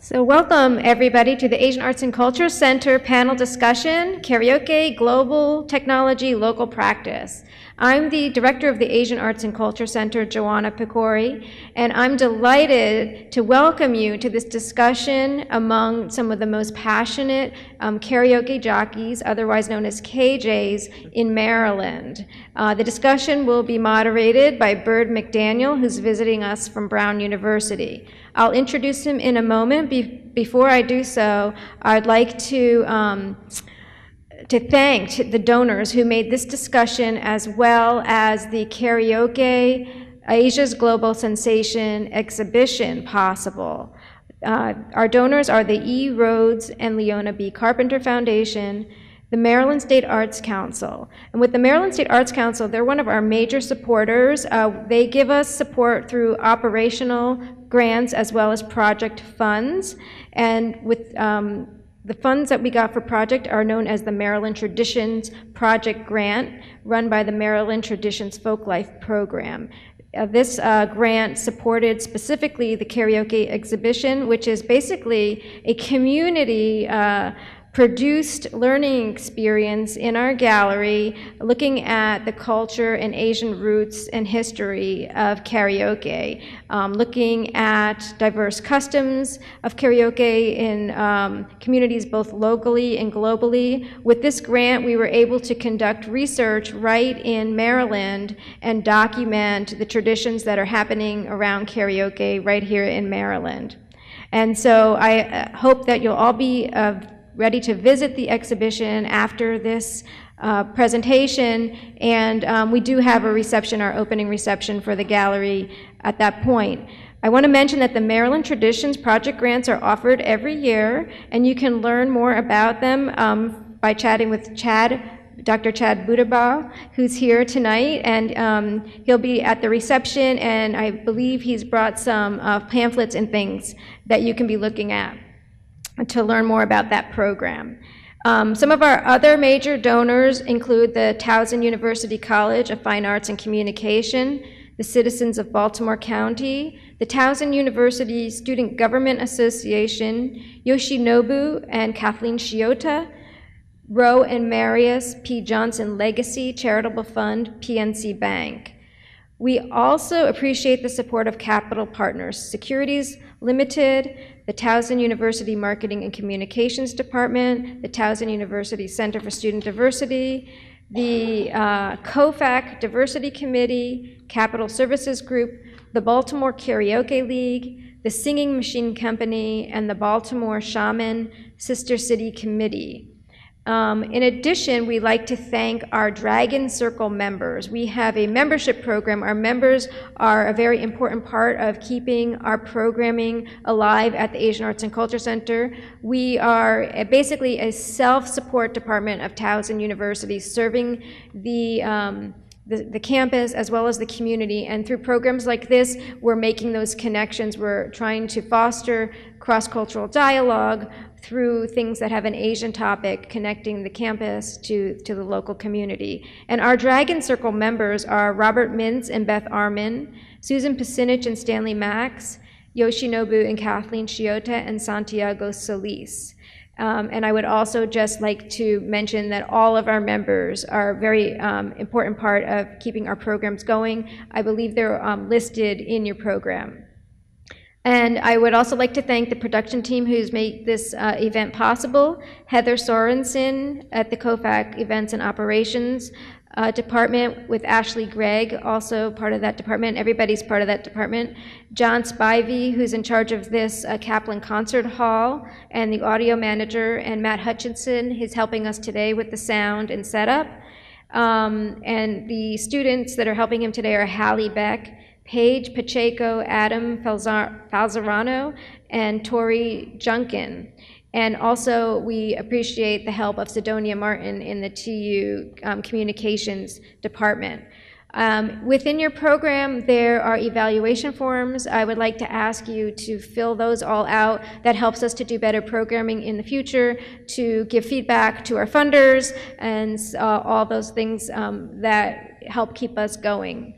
So welcome everybody to the Asian Arts and Culture Center panel discussion, Karaoke, Global Technology, Local Practice. I'm the director of the Asian Arts and Culture Center, Joanna Picori, and I'm delighted to welcome you to this discussion among some of the most passionate karaoke jockeys, otherwise known as KJs, in Maryland. The discussion will be moderated by Bird McDaniel, who's visiting us from Brown University. I'll introduce him in a moment. Before I do so, I'd like to thank the donors who made this discussion, as well as the Karaoke Asia's Global Sensation exhibition possible. Our donors are the E. Rhodes and Leona B. Carpenter Foundation, the Maryland State Arts Council. And with the Maryland State Arts Council, they're one of our major supporters. They give us support through operational grants as well as project funds. And with the funds that we got for project are known as the Maryland Traditions Project Grant, run by the Maryland Traditions Folklife Program. This grant supported specifically the karaoke exhibition, which is basically a community produced learning experience in our gallery looking at the culture and Asian roots and history of karaoke, looking at diverse customs of karaoke in communities both locally and globally. With this grant, we were able to conduct research right in Maryland and document the traditions that are happening around karaoke right here in Maryland. And so I hope that you'll all be ready to visit the exhibition after this presentation, and we do have a reception, our opening reception for the gallery at that point. I want to mention that the Maryland Traditions Project Grants are offered every year, and you can learn more about them by chatting with Dr. Chad Budabaugh, who's here tonight, and he'll be at the reception, and I believe he's brought some pamphlets and things that you can be looking at to learn more about that program. Some of our other major donors include the Towson University College of Fine Arts and Communication, the Citizens of Baltimore County, the Towson University Student Government Association, Yoshinobu and Kathleen Shiota, Roe and Marius P. Johnson Legacy Charitable Fund, PNC Bank. We also appreciate the support of Capital Partners Securities Limited, the Towson University Marketing and Communications Department, the Towson University Center for Student Diversity, the COFAC Diversity Committee, Capital Services Group, the Baltimore Karaoke League, the Singing Machine Company, and the Baltimore Shaman Sister City Committee. In addition, we'd like to thank our Dragon Circle members. We have a membership program. Our members are a very important part of keeping our programming alive at the Asian Arts and Culture Center. We are basically a self-support department of Towson University, serving the campus as well as the community, and through programs like this, we're making those connections. We're trying to foster cross-cultural dialogue through things that have an Asian topic, connecting the campus to the local community. And our Dragon Circle members are Robert Mintz and Beth Armin, Susan Pasinich and Stanley Max, Yoshinobu and Kathleen Shiota, and Santiago Solis. And I would also just like to mention that all of our members are a very important part of keeping our programs going. I believe they're listed in your program. And I would also like to thank the production team who's made this event possible, Heather Sorensen at the COFAC Events and Operations Department, with Ashley Gregg, also part of that department. Everybody's part of that department. John Spivey, who's in charge of this Kaplan Concert Hall, and the audio manager, and Matt Hutchinson, who's helping us today with the sound and setup. And the students that are helping him today are Hallie Beck, Paige Pacheco, Adam Falzarano, and Tori Junkin. And also, we appreciate the help of Sidonia Martin in the TU Communications Department. Within your program, there are evaluation forms. I would like to ask you to fill those all out. That helps us to do better programming in the future, to give feedback to our funders, and all those things that help keep us going.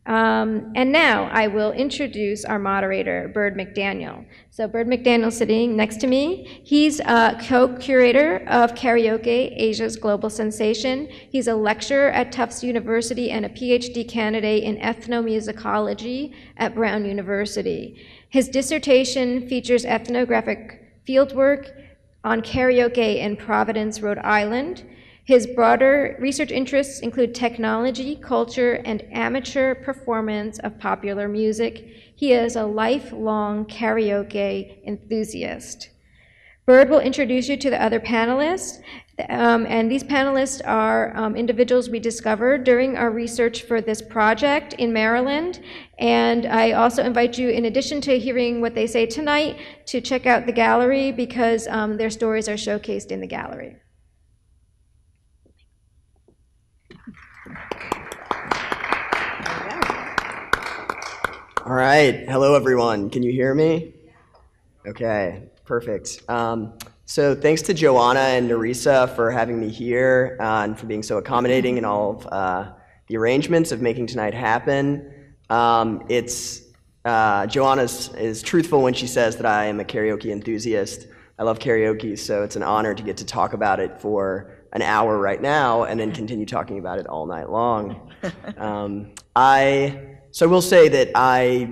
And now I will introduce our moderator, Bird McDaniel. So Bird McDaniel sitting next to me. He's a co-curator of Karaoke, Asia's Global Sensation. He's a lecturer at Tufts University and a PhD candidate in ethnomusicology at Brown University. His dissertation features ethnographic fieldwork on karaoke in Providence, Rhode Island. His broader research interests include technology, culture, and amateur performance of popular music. He is a lifelong karaoke enthusiast. Bird will introduce you to the other panelists, and these panelists are individuals we discovered during our research for this project in Maryland. And I also invite you, in addition to hearing what they say tonight, to check out the gallery because their stories are showcased in the gallery. All right, hello everyone. Can you hear me? Okay, perfect. So thanks to Joanna and Nerissa for having me here and for being so accommodating in all of the arrangements of making tonight happen. Joanna is truthful when she says that I am a karaoke enthusiast. I love karaoke, so it's an honor to get to talk about it for an hour right now and then continue talking about it all night long. So I will say that I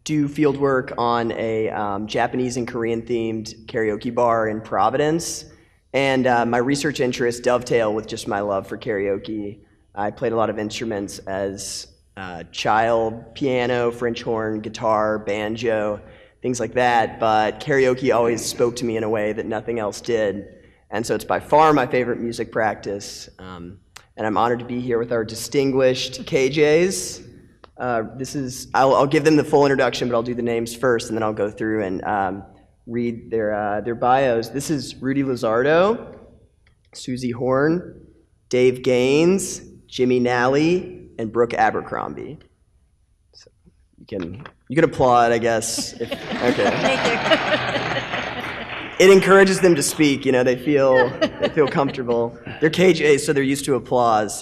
do field work on a Japanese and Korean themed karaoke bar in Providence, and my research interests dovetail with just my love for karaoke. I played a lot of instruments as a child: piano, French horn, guitar, banjo, things like that, but karaoke always spoke to me in a way that nothing else did, and so it's by far my favorite music practice, and I'm honored to be here with our distinguished KJs. I'll give them the full introduction, but I'll do the names first, and then I'll go through and read their bios. This is Rudy Lizardo, Susie Horn, Dave Gaines, Jimmy Nally, and Brooke Abercrombie. So you can applaud, I guess. Okay. Thank you. It encourages them to speak. You know, they feel comfortable. They're KJs, so they're used to applause.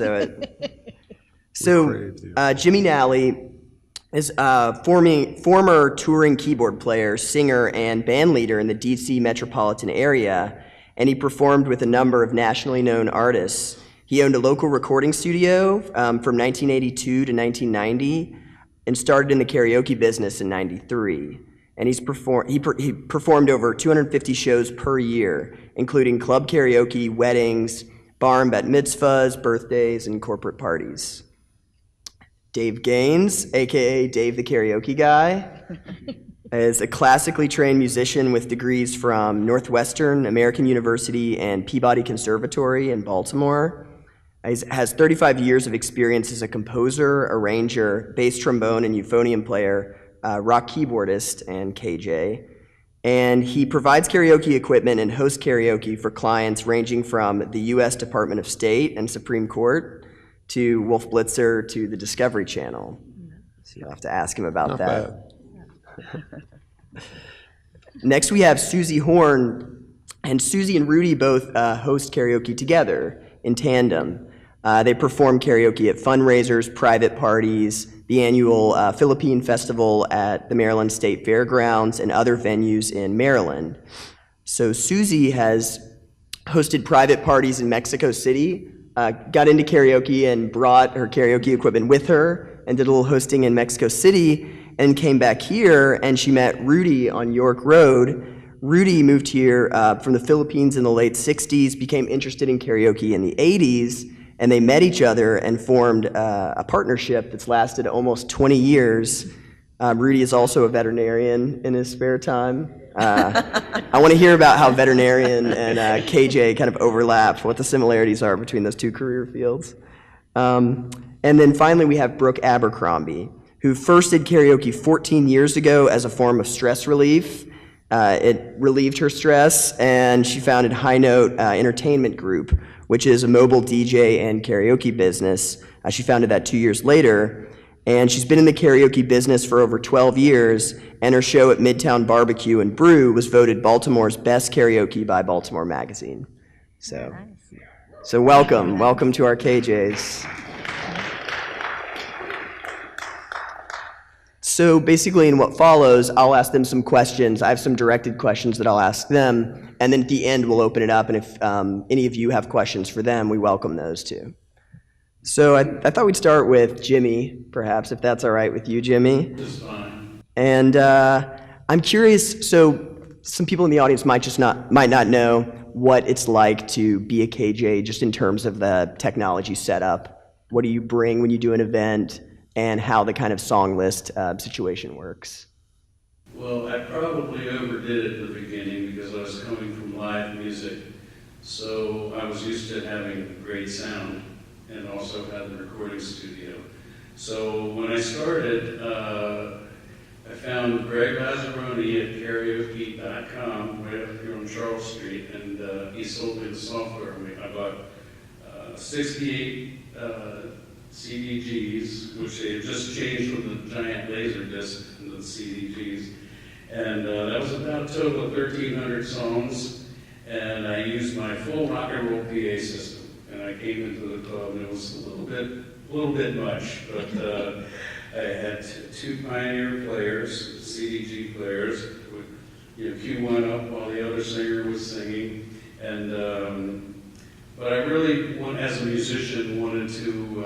So Jimmy Nally is a former touring keyboard player, singer, and band leader in the DC metropolitan area, and he performed with a number of nationally known artists. He owned a local recording studio from 1982 to 1990 and started in the karaoke business in 93. And he performed over 250 shows per year, including club karaoke, weddings, bar and bat mitzvahs, birthdays, and corporate parties. Dave Gaines, aka Dave the Karaoke Guy, is a classically trained musician with degrees from Northwestern, American University, and Peabody Conservatory in Baltimore. He has 35 years of experience as a composer, arranger, bass trombone and euphonium player, rock keyboardist, and KJ. And he provides karaoke equipment and hosts karaoke for clients ranging from the U.S. Department of State and Supreme Court to Wolf Blitzer to the Discovery Channel. So you'll have to ask him about that. Next we have Susie Horn, and Susie and Rudy both host karaoke together in tandem. They perform karaoke at fundraisers, private parties, the annual Philippine Festival at the Maryland State Fairgrounds, and other venues in Maryland. So Susie has hosted private parties in Mexico City, got into karaoke and brought her karaoke equipment with her and did a little hosting in Mexico City and came back here, and she met Rudy on York Road. Rudy moved here from the Philippines in the late 60s, became interested in karaoke in the 80s, and they met each other and formed a partnership that's lasted almost 20 years. Rudy is also a veterinarian in his spare time. I want to hear about how veterinarian and KJ kind of overlap, what the similarities are between those two career fields. And then finally we have Brooke Abercrombie, who first did karaoke 14 years ago as a form of stress relief. It relieved her stress, and she founded High Note Entertainment Group, which is a mobile DJ and karaoke business. She founded that 2 years later. And she's been in the karaoke business for over 12 years, and her show at Midtown Barbecue and Brew was voted Baltimore's best karaoke by Baltimore Magazine. So welcome to our KJs. So basically in what follows, I'll ask them some questions. I have some directed questions that I'll ask them, and then at the end we'll open it up, and if any of you have questions for them, we welcome those too. So I thought we'd start with Jimmy, perhaps, if that's all right with you, Jimmy. That's fine. And I'm curious, so some people in the audience might not know what it's like to be a KJ, just in terms of the technology setup. What do you bring when you do an event, and how the kind of song list situation works? Well, I probably overdid it at the beginning because I was coming from live music. So I was used to having great sound and also had the recording studio. So when I started, I found Greg Lazzaroni at karaoke.com right up here on Charles Street, and he sold me the software. I bought 68 CDGs, which they had just changed from the giant laser disc into the CDGs. And that was about a total of 1,300 songs. And I used my full rock and roll PA system. And I came into the club, and it was a little bit much. But I had two Pioneer players, CDG players, with Q1 up while the other singer was singing. And but I really, as a musician, wanted to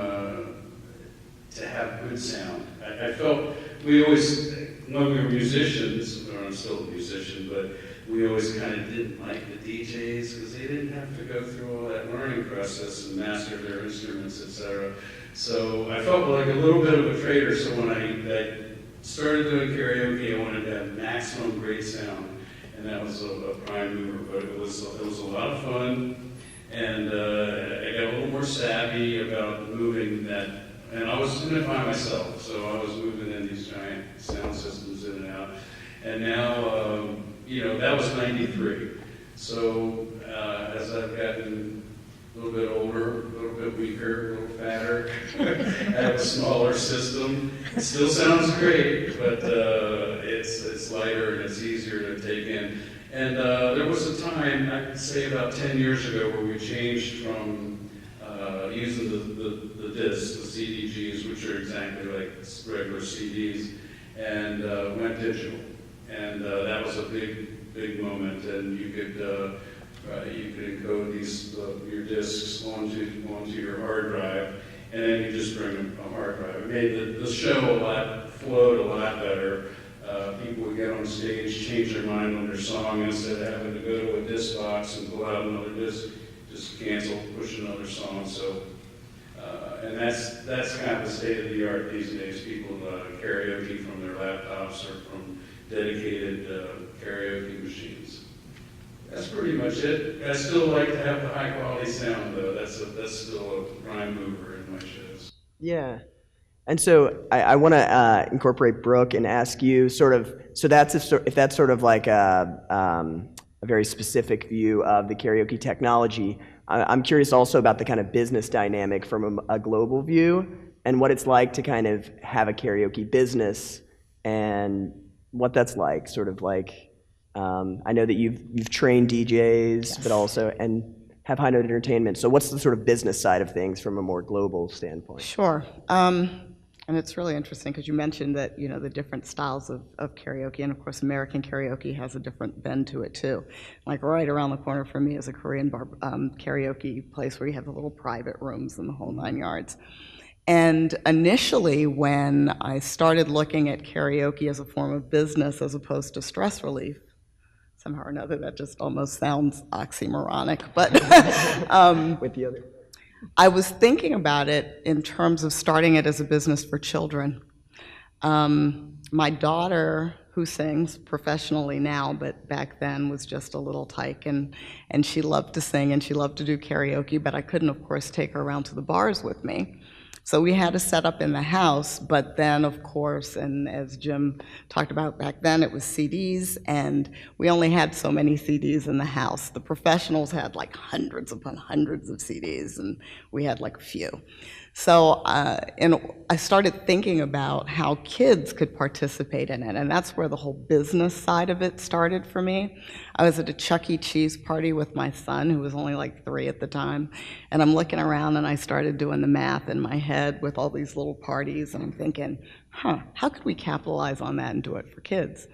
have good sound. I felt we always, when we were musicians, or I'm still a musician, but we always kind of didn't like the DJs because they didn't have to go through all that learning process and master their instruments, etc. So I felt like a little bit of a traitor. So when I started doing karaoke, I wanted to have maximum great sound, and that was a prime mover. But it was a lot of fun. And I got a little more savvy about moving that, and I was doing it by myself, so I was moving in these giant sound systems in and out. And now, that was '93. So as I've gotten a little bit older, a little bit weaker, a little fatter, I have a smaller system. It still sounds great, but it's lighter and it's easier to take in. And there was a time, I'd say about 10 years ago, where we changed from using the discs, the CDGs, which are exactly like regular CDs, and went digital. And that was a big moment. And you could encode your discs onto your hard drive, and then you just bring a hard drive. It made the show flowed a lot better. People would get on stage, change their mind on their song, instead of having to go to a disc box and pull out another disc, just cancel, push another song. So, and that's kind of the state of the art these days. People karaoke from their laptops or from dedicated karaoke machines. That's pretty much it. I still like to have the high quality sound, though. That's still a prime mover in my shows. Yeah. And so I want to incorporate Brooke and ask you sort of, so if that's sort of like a very specific view of the karaoke technology, I'm curious also about the kind of business dynamic from a global view, and what it's like to kind of have a karaoke business and what that's like, sort of like, I know that you've trained DJs, yes, but also, and have High Note Entertainment. So what's the sort of business side of things from a more global standpoint? Sure. And it's really interesting because you mentioned that, the different styles of karaoke, and of course American karaoke has a different bend to it too. Like right around the corner from me is a Korean karaoke place where you have the little private rooms and the whole 9 yards. And initially when I started looking at karaoke as a form of business as opposed to stress relief, somehow or another that just almost sounds oxymoronic, but with the other. I was thinking about it in terms of starting it as a business for children. My daughter, who sings professionally now, but back then was just a little tyke, and she loved to sing and she loved to do karaoke, but I couldn't, of course, take her around to the bars with me. So we had to set up in the house, but then, of course, and as Jim talked about back then, it was CDs, and we only had so many CDs in the house. The professionals had like hundreds upon hundreds of CDs, and we had like a few. So and I started thinking about how kids could participate in it, and that's where the whole business side of it started for me. I was at a Chuck E. Cheese party with my son, who was only like 3 at the time, and I'm looking around and I started doing the math in my head with all these little parties, and I'm thinking, how could we capitalize on that and do it for kids?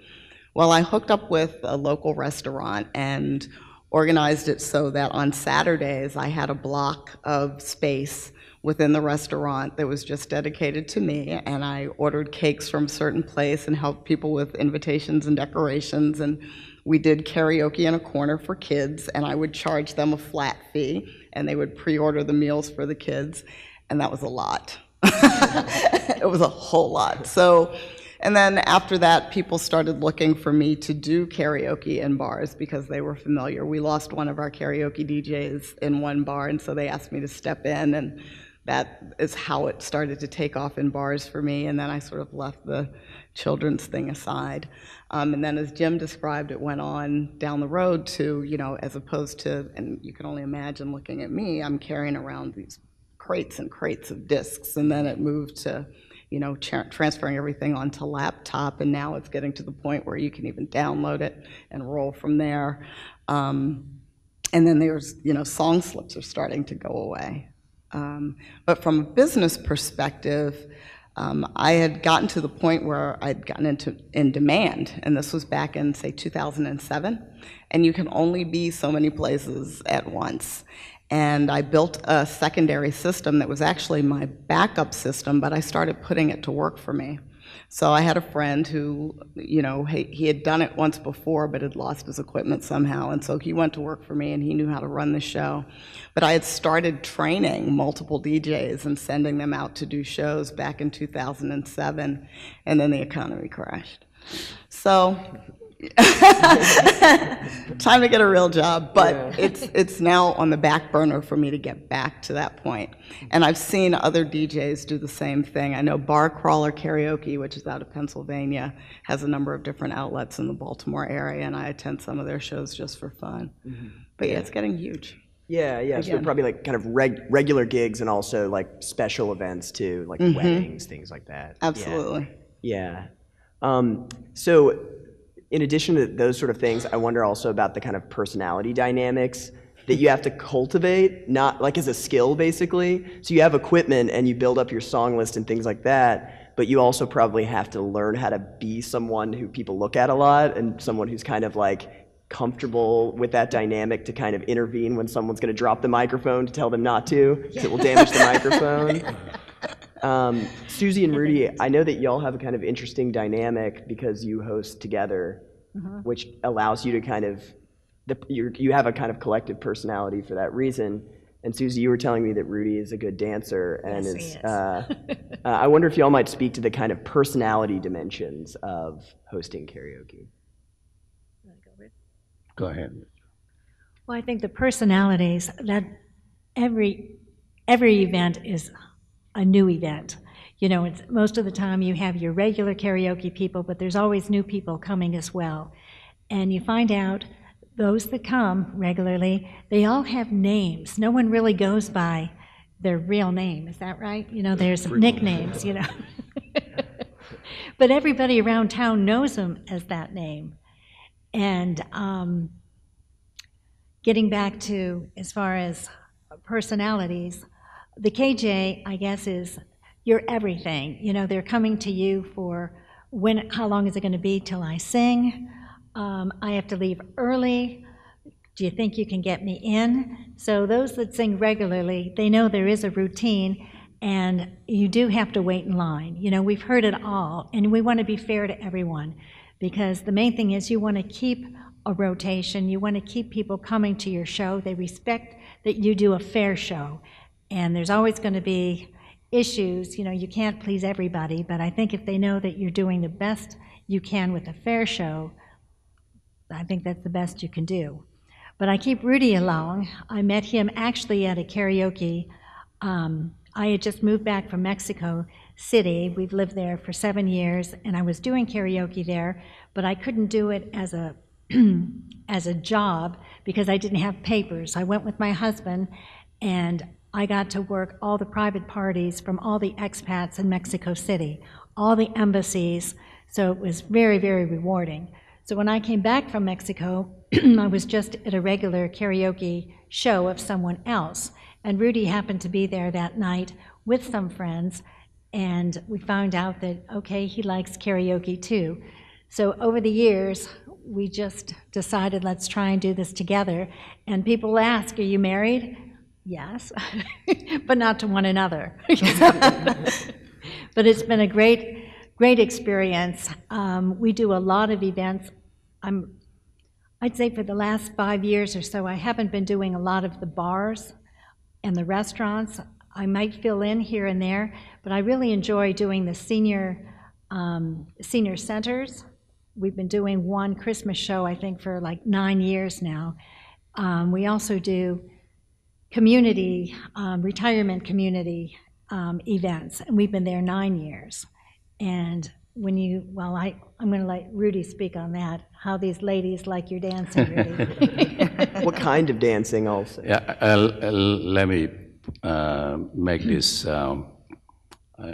Well, I hooked up with a local restaurant and organized it so that on Saturdays I had a block of space within the restaurant that was just dedicated to me, and I ordered cakes from a certain place and helped people with invitations and decorations, and we did karaoke in a corner for kids, and I would charge them a flat fee, and they would pre-order the meals for the kids, and that was a lot. It was a whole lot. So, and then after that, people started looking for me to do karaoke in bars because they were familiar. We lost one of our karaoke DJs in one bar, and so they asked me to step in, and that is how it started to take off in bars for me, and then I sort of left the children's thing aside. And then as Jim described, it went on down the road to, as opposed to, and you can only imagine looking at me, I'm carrying around these crates and crates of discs, and then it moved to, transferring everything onto laptop, and now it's getting to the point where you can even download it and roll from there. And then there's, song slips are starting to go away. But from a business perspective, I had gotten to the point where I'd gotten in demand, and this was back in, say, 2007, and you can only be so many places at once. And I built a secondary system that was actually my backup system, but I started putting it to work for me. So I had a friend who, he had done it once before, but had lost his equipment somehow, and so he went to work for me, and he knew how to run the show. But I had started training multiple DJs and sending them out to do shows back in 2007, and then the economy crashed. So time to get a real job, but it's now on the back burner for me to get back to that point. And I've seen other DJs do the same thing. I know Bar Crawler Karaoke, which is out of Pennsylvania, has a number of different outlets in the Baltimore area, and I attend some of their shows just for fun. Mm-hmm. But yeah, it's getting huge. Yeah. So probably like kind of regular gigs and also like special events too, like weddings, things like that. Absolutely. Yeah. So in addition to those sort of things, I wonder also about the kind of personality dynamics that you have to cultivate, not like as a skill basically. So you have equipment and you build up your song list and things like that, but you also probably have to learn how to be someone who people look at a lot and someone who's kind of like comfortable with that dynamic to kind of intervene when someone's going to drop the microphone to tell them not to, because it will damage the microphone. Susie and Rudy, I know that y'all have a kind of interesting dynamic because you host together, which allows you to kind of, you have a kind of collective personality for that reason. And Susie, you were telling me that Rudy is a good dancer, and Yes, he is. I wonder if y'all might speak to the kind of personality dimensions of hosting karaoke. Go ahead. Well, I think the personalities, that every event is a new event. It's most of the time you have your regular karaoke people, but there's always new people coming as well. And you find out those that come regularly, they all have names. No one really goes by their real name, is that right? There's nicknames, But everybody around town knows them as that name. And getting back to as far as personalities, the KJ, I guess, is your everything. They're coming to you for how long is it going to be till I sing? I have to leave early. Do you think you can get me in? So those that sing regularly, they know there is a routine, and you do have to wait in line. We've heard it all, and we want to be fair to everyone, because the main thing is you want to keep a rotation. You want to keep people coming to your show. They respect that you do a fair show. And there's always going to be issues. You can't please everybody, but I think if they know that you're doing the best you can with a fair show, I think that's the best you can do. But I keep Rudy along. I met him actually at a karaoke. I had just moved back from Mexico City. We've lived there for 7 years, and I was doing karaoke there, but I couldn't do it as a as a job because I didn't have papers. I went with my husband, and I got to work all the private parties from all the expats in Mexico City, all the embassies, so it was very, very rewarding. So when I came back from Mexico, I was just at a regular karaoke show of someone else, and Rudy happened to be there that night with some friends, and we found out that, okay, he likes karaoke too. So over the years, we just decided, let's try and do this together. And people ask, are you married? Yes, but not to one another. But it's been a great, great experience. We do a lot of events. I'd say for the last 5 years or so, I haven't been doing a lot of the bars and the restaurants. I might fill in here and there, but I really enjoy doing the senior centers. We've been doing one Christmas show, I think, for like 9 years now. We also do community, retirement community events, and we've been there 9 years. And when you, well, I'm going to let Rudy speak on that, how these ladies like your dancing, Rudy. What kind of dancing also? Yeah, let me make this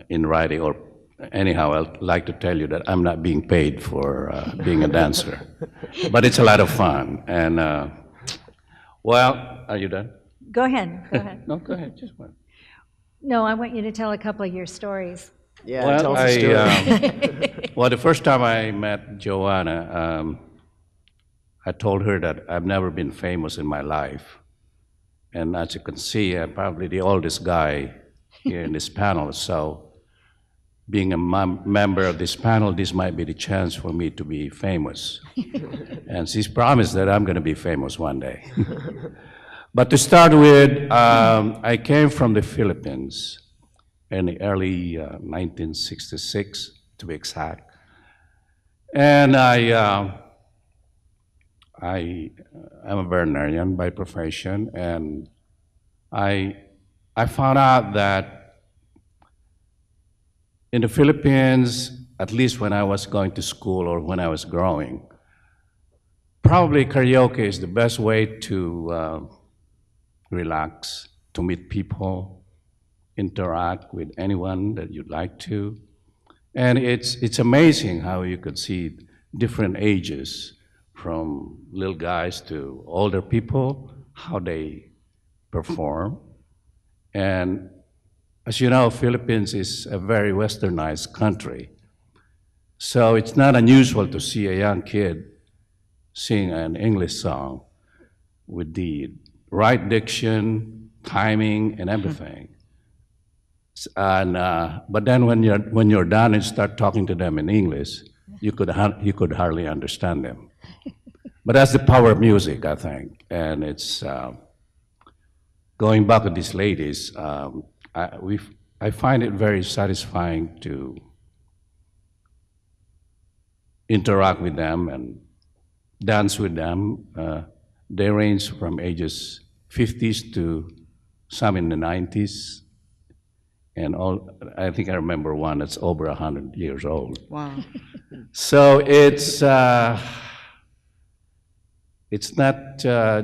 in writing, or anyhow, I'd like to tell you that I'm not being paid for being a dancer, but it's a lot of fun. And well, are you done? Go ahead, go ahead. No, go ahead, just one. No, I want you to tell a couple of your stories. Yeah, Well, tell us a story. well, the first time I met Joanna, I told her that I've never been famous in my life. And as you can see, I'm probably the oldest guy here in this panel, so being a member of this panel, this might be the chance for me to be famous. And she's promised that I'm going to be famous one day. But to start with, I came from the Philippines in the early 1966, to be exact. And I'm a veterinarian by profession, and I found out that in the Philippines, at least when I was going to school or when I was growing, probably karaoke is the best way to relax, to meet people, interact with anyone that you'd like to. And it's amazing how you could see different ages, from little guys to older people, how they perform. And as you know, Philippines is a very westernized country. So it's not unusual to see a young kid sing an English song with the right diction, timing, and everything. And but then when you're done and start talking to them in English, you could hardly understand them. But that's the power of music, I think. And it's going back to these ladies. I find it very satisfying to interact with them and dance with them. They range from ages 50s to some in the 90s. And I think I remember one that's over 100 years old. Wow. So it's not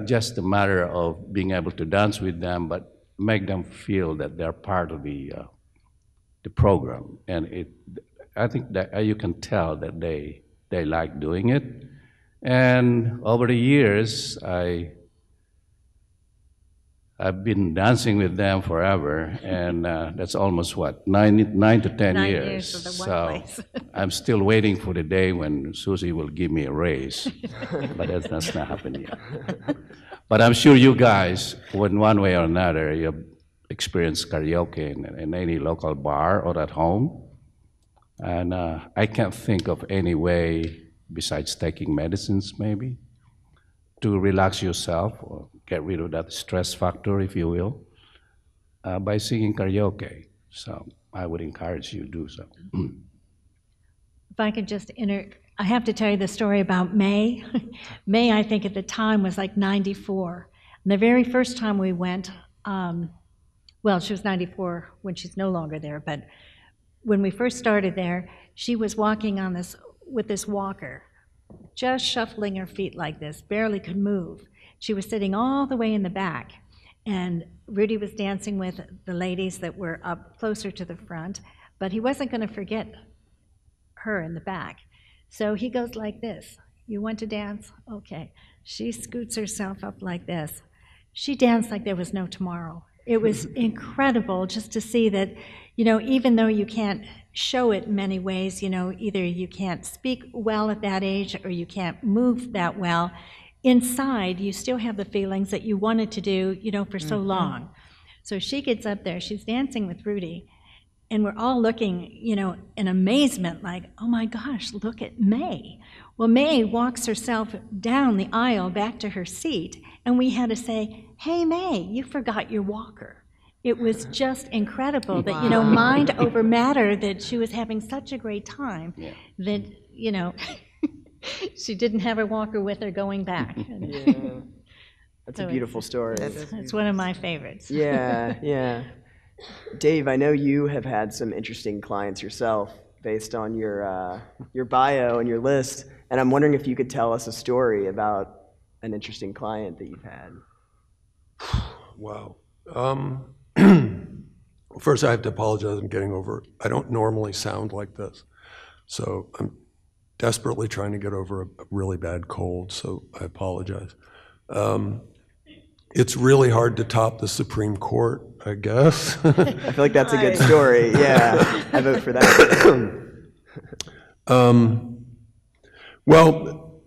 just a matter of being able to dance with them, but make them feel that they're part of the program. And I think that you can tell that they like doing it. And over the years, I've been dancing with them forever, and that's almost what, 9 to 10 9 years. years of the one So place. I'm still waiting for the day when Susie will give me a raise, but that's not happened yet. But I'm sure you guys, in one way or another, you've experienced karaoke in any local bar or at home. And I can't think of any way besides taking medicines, maybe, to relax yourself or get rid of that stress factor, if you will, by singing karaoke. So I would encourage you to do so. If I could just I have to tell you the story about May. May, I think at the time, was like 94. And the very first time we went, well, she was 94 when she's no longer there, but when we first started there, she was walking on with this walker, just shuffling her feet like this, barely could move. She was sitting all the way in the back. and Rudy was dancing with the ladies that were up closer to the front, but he wasn't going to forget her in the back. So he goes like this. You want to dance? Okay. She scoots herself up like this. She danced like there was no tomorrow. It was incredible just to see that, even though you can't show it in many ways, either you can't speak well at that age or you can't move that well, inside you still have the feelings that you wanted to do, for so long. So she gets up there, she's dancing with Rudy, and we're all looking, in amazement, like, oh my gosh, look at May. Well, May walks herself down the aisle back to her seat, and we had to say, hey, May, you forgot your walker. It was just incredible that, mind over matter, that she was having such a great time that, she didn't have her walker with her going back. Yeah. That's a beautiful story. It's one of my favorites. Yeah. Dave, I know you have had some interesting clients yourself based on your bio and your list, and I'm wondering if you could tell us a story about an interesting client that you've had. Wow. First, I have to apologize. I'm getting over it. I don't normally sound like this, so I'm desperately trying to get over a really bad cold, so I apologize. It's really hard to top the Supreme Court, I guess. I feel like that's a good story. Yeah, I vote for that. Well,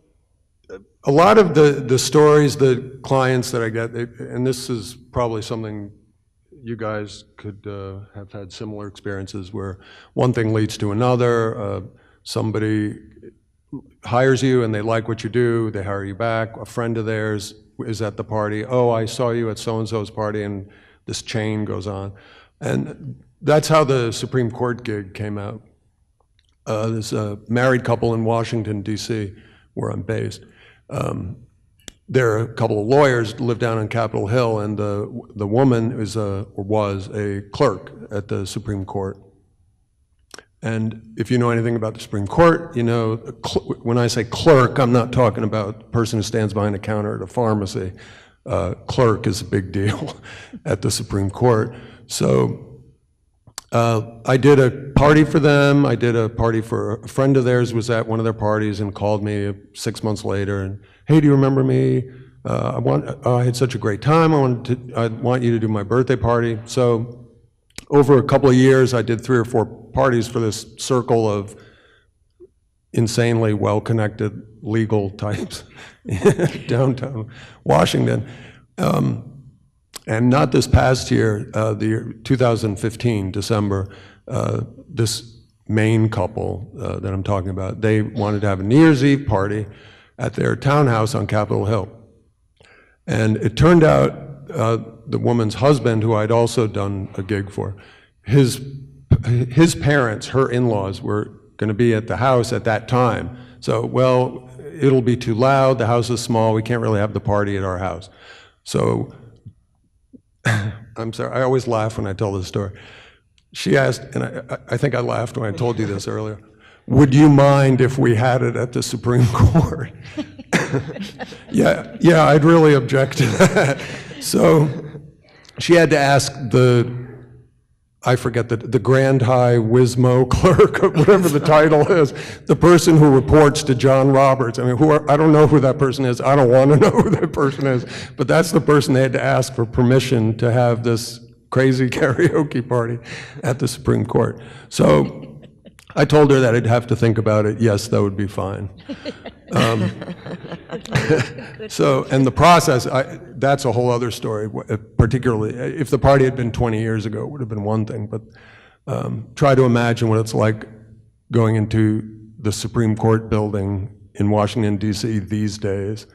a lot of the stories, the clients that I get, and this is probably something you guys could have had similar experiences where one thing leads to another. Somebody hires you and they like what you do, they hire you back. A friend of theirs is at the party. Oh, I saw you at so-and-so's party, and this chain goes on. And that's how the Supreme Court gig came out. There's a married couple in Washington, D.C., where I'm based. There are a couple of lawyers live down on Capitol Hill, and the woman was a clerk at the Supreme Court. And if you know anything about the Supreme Court, when I say clerk, I'm not talking about the person who stands behind a counter at a pharmacy. Clerk is a big deal at the Supreme Court. So I did a party for them. I did a party for a friend of theirs, was at one of their parties and called me 6 months later and, hey, do you remember me? I had such a great time. I want you to do my birthday party. So over a couple of years, I did 3 or 4 parties for this circle of insanely well-connected legal types downtown Washington. And not this past year, the year 2015, December, this Maine couple that I'm talking about, they wanted to have a New Year's Eve party at their townhouse on Capitol Hill. And it turned out the woman's husband, who I'd also done a gig for, his parents, her in-laws, were going to be at the house at that time. So, well, it'll be too loud, the house is small, we can't really have the party at our house. So, I'm sorry, I always laugh when I tell this story. She asked, and I think I laughed when I told you this earlier, would you mind if we had it at the Supreme Court? Yeah, I'd really object to that. So she had to ask I forget the Grand High Wismo clerk, or whatever the title is, the person who reports to John Roberts. I mean, I don't know who that person is. I don't want to know who that person is. But that's the person they had to ask for permission to have this crazy karaoke party at the Supreme Court. So I told her that I'd have to think about it. Yes, that would be fine. So, and the process, that's a whole other story, particularly if the party had been 20 years ago, it would have been one thing, but try to imagine what it's like going into the Supreme Court building in Washington, D.C. these days,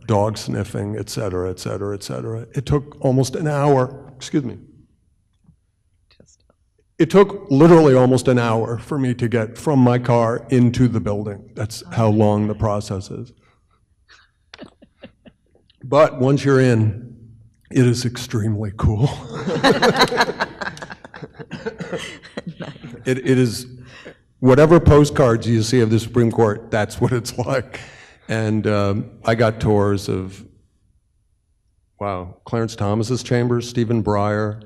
dog sniffing, et cetera, et cetera, et cetera. It took almost an hour, excuse me. It took literally almost an hour for me to get from my car into the building. That's how long the process is. But once you're in, it is extremely cool. It is, whatever postcards you see of the Supreme Court, that's what it's like. And I got tours of wow, Clarence Thomas's chambers, Stephen Breyer.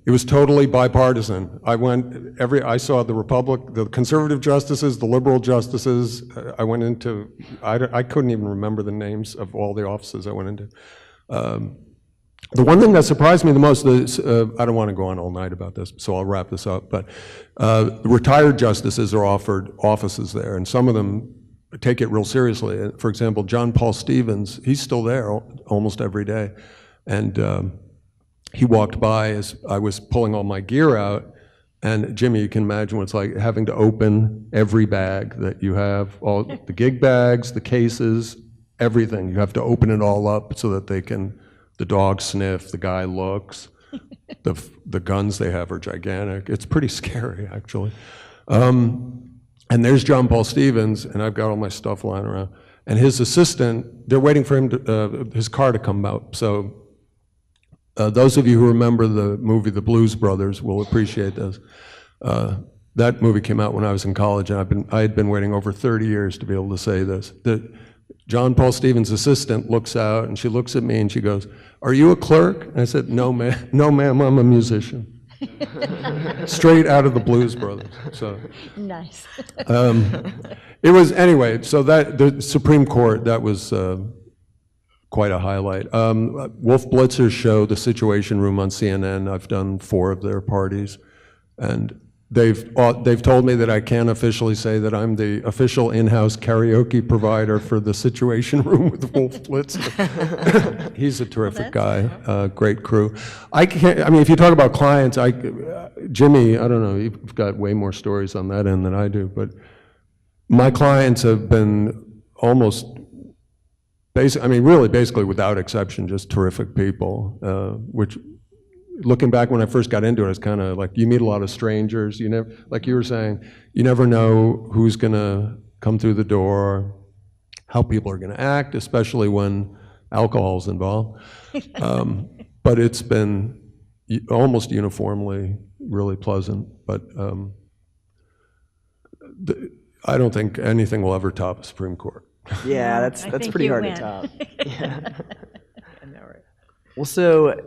It was totally bipartisan. I saw the conservative justices, the liberal justices. I went into, I couldn't even remember the names of all the offices I went into. The one thing that surprised me the most is, I don't want to go on all night about this, so I'll wrap this up, but retired justices are offered offices there, and some of them take it real seriously. For example, John Paul Stevens, he's still there almost every day. And he walked by as I was pulling all my gear out, and Jimmy, you can imagine what it's like having to open every bag that you have, all the gig bags, the cases, everything. You have to open it all up so that the dog sniff, the guy looks, the guns they have are gigantic. It's pretty scary, actually. And there's John Paul Stevens, and I've got all my stuff lying around. And his assistant, they're waiting for him his car to come out. So those of you who remember the movie The Blues Brothers will appreciate this. That movie came out when I was in college, and I had been waiting over 30 years to be able to say this. John Paul Stevens' assistant looks out, and she looks at me, and she goes, "Are you a clerk?" And I said, "No, ma'am. No, ma'am, I'm a musician." Straight out of the Blues Brothers. So Nice. it was, anyway, so the Supreme Court, that was quite a highlight. Wolf Blitzer's show, The Situation Room on CNN, I've done 4 of their parties, and they've told me that I can't officially say that I'm the official in-house karaoke provider for The Situation Room with Wolf Blitzer. He's a terrific guy, great crew. I mean, if you talk about clients, Jimmy, I don't know, you've got way more stories on that end than I do, but my clients have been almost basically without exception, just terrific people, which, looking back when I first got into it, it's kind of like you meet a lot of strangers. You never, like you were saying, you never know who's going to come through the door, how people are going to act, especially when alcohol's involved. But it's been almost uniformly really pleasant. But I don't think anything will ever top a Supreme Court. Yeah, that's pretty hard win. to top. Yeah. Well, so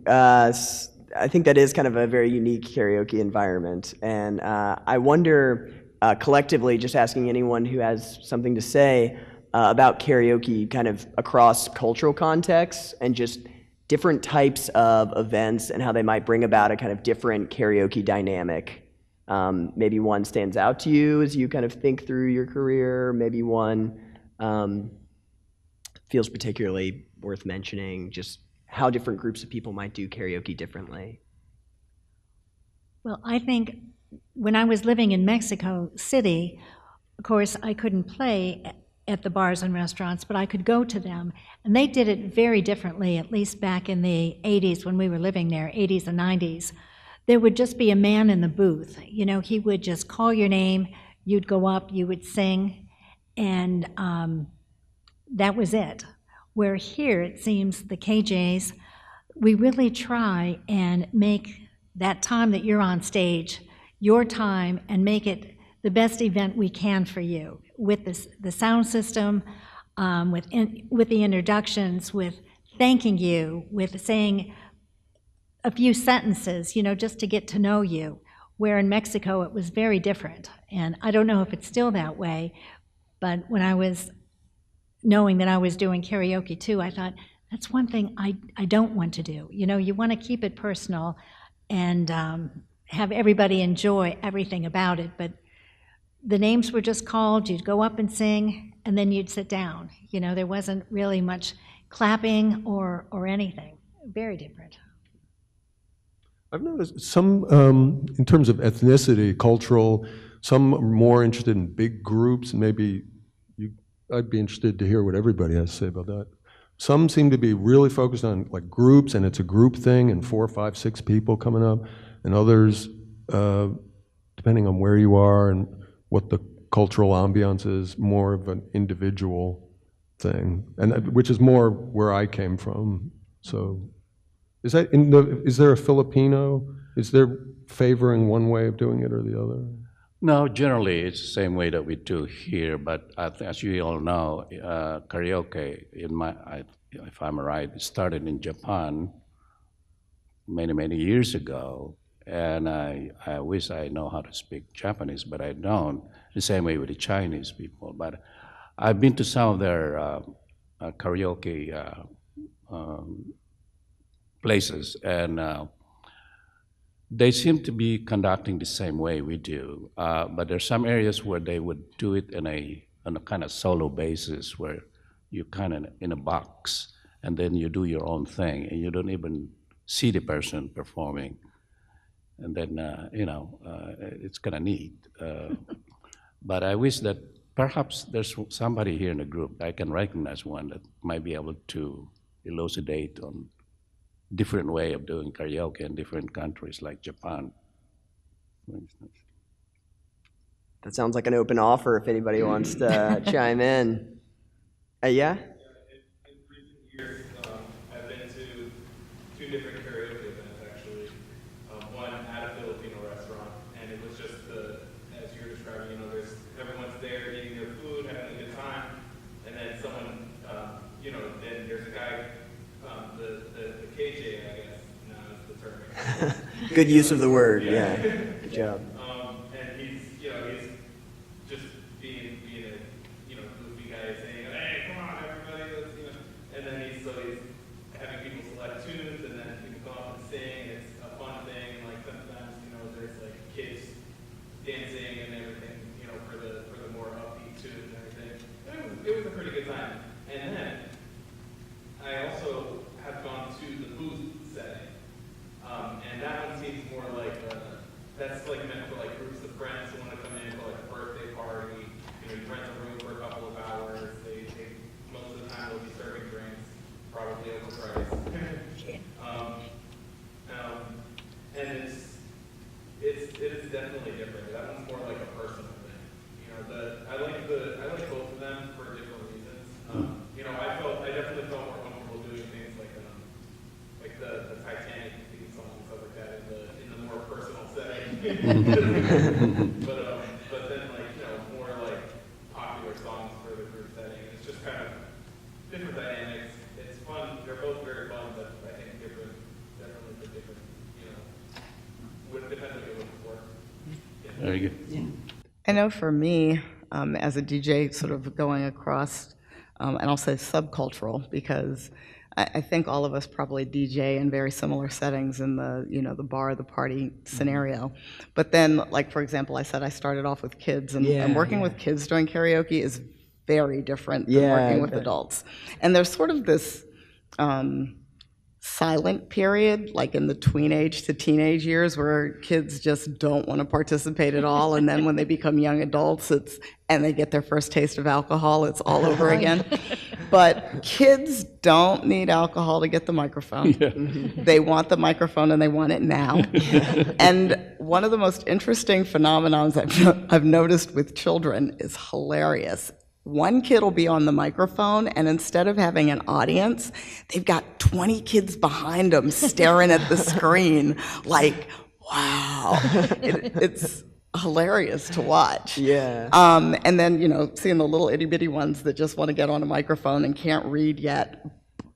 I think that is kind of a very unique karaoke environment, and I wonder, collectively, just asking anyone who has something to say about karaoke kind of across cultural contexts and just different types of events and how they might bring about a kind of different karaoke dynamic. Maybe one stands out to you as you kind of think through your career, maybe one feels particularly worth mentioning, just how different groups of people might do karaoke differently. Well, I think when I was living in Mexico City, of course, I couldn't play at the bars and restaurants, but I could go to them. And they did it very differently, at least back in the 80s when we were living there, 80s and 90s. There would just be a man in the booth. You know, he would just call your name, you'd go up, you would sing, and that was it. Where here, it seems, the KJs, we really try and make that time that you're on stage your time and make it the best event we can for you with the sound system, with the introductions, with thanking you, with saying a few sentences, you know, just to get to know you. Where in Mexico, it was very different. And I don't know if it's still that way, but when I was knowing that I was doing karaoke too, I thought, that's one thing I don't want to do. You know, you want to keep it personal and have everybody enjoy everything about it, but the names were just called, you'd go up and sing, and then you'd sit down. You know, there wasn't really much clapping or anything. Very different. I've noticed some, in terms of ethnicity, cultural, some are more interested in big groups, and maybe I'd be interested to hear what everybody has to say about that. Some seem to be really focused on like groups, and it's a group thing, and 4, 5, 6 people coming up, and others, depending on where you are and what the cultural ambiance is, more of an individual thing, and which is more where I came from. So, is there a Filipino? Is there favoring one way of doing it or the other? No, generally it's the same way that we do here, but as you all know, karaoke, if I'm right, it started in Japan many, many years ago, and I wish I know how to speak Japanese, but I don't. The same way with the Chinese people, but I've been to some of their karaoke places, and they seem to be conducting the same way we do, but there's some areas where they would do it on a kind of solo basis, where you're kind of in a box, and then you do your own thing, and you don't even see the person performing, and then it's kind of neat. But I wish that perhaps there's somebody here in the group, I can recognize one that might be able to elucidate on different way of doing karaoke in different countries like Japan, for instance. That sounds like an open offer if anybody wants to chime in. Yeah? In recent years, I've been to two different karaoke events, actually. One at a Filipino restaurant, and it was just as you're describing, everyone's there eating their food, having a good time, and then someone, then there's a guy, the KJ, I guess, now is the term. Good use of the word, yeah. Good job. And he's just being a, goofy guy saying, hey, come on, everybody, let's, and then he's having people select tunes, and then people go up and sing. It's a fun thing. Like sometimes, there's like kids dancing and everything, for the more upbeat tunes and everything. It was a pretty good time. And then I also have gone to the booth setting, and that one seems more like that's like meant for like groups of friends who want to come in for like a birthday party. You rent a room for a couple of hours. They most of the time they'll be serving drinks, probably overpriced. And it is definitely different. That one's more like a personal thing. I like both of them for different reasons. I definitely felt more comfortable doing things like the Titanic theme song and stuff like that in the more personal setting. But then more like popular songs for the group setting. It's just kind of different dynamics. It's fun. They're both very fun, but I think different, definitely for different. Would depend on what you're looking for. Yeah. Very good. Yeah. I know for me, as a DJ, sort of going across, and I'll say subcultural, because I think all of us probably DJ in very similar settings in the bar, the party scenario. But then, like for example, I said I started off with kids, and working with kids doing karaoke is very different than working with adults. And there's sort of this silent period, like in the tweenage to teenage years, where kids just don't want to participate at all, and then when they become young adults, and they get their first taste of alcohol, it's all over again. But kids don't need alcohol to get the microphone. They want the microphone, and they want it now. And one of the most interesting phenomenons I've noticed with children is hilarious. One kid will be on the microphone, and instead of having an audience, they've got 20 kids behind them staring at the screen like, wow. It's hilarious to watch. Yeah. And then, seeing the little itty-bitty ones that just want to get on a microphone and can't read yet.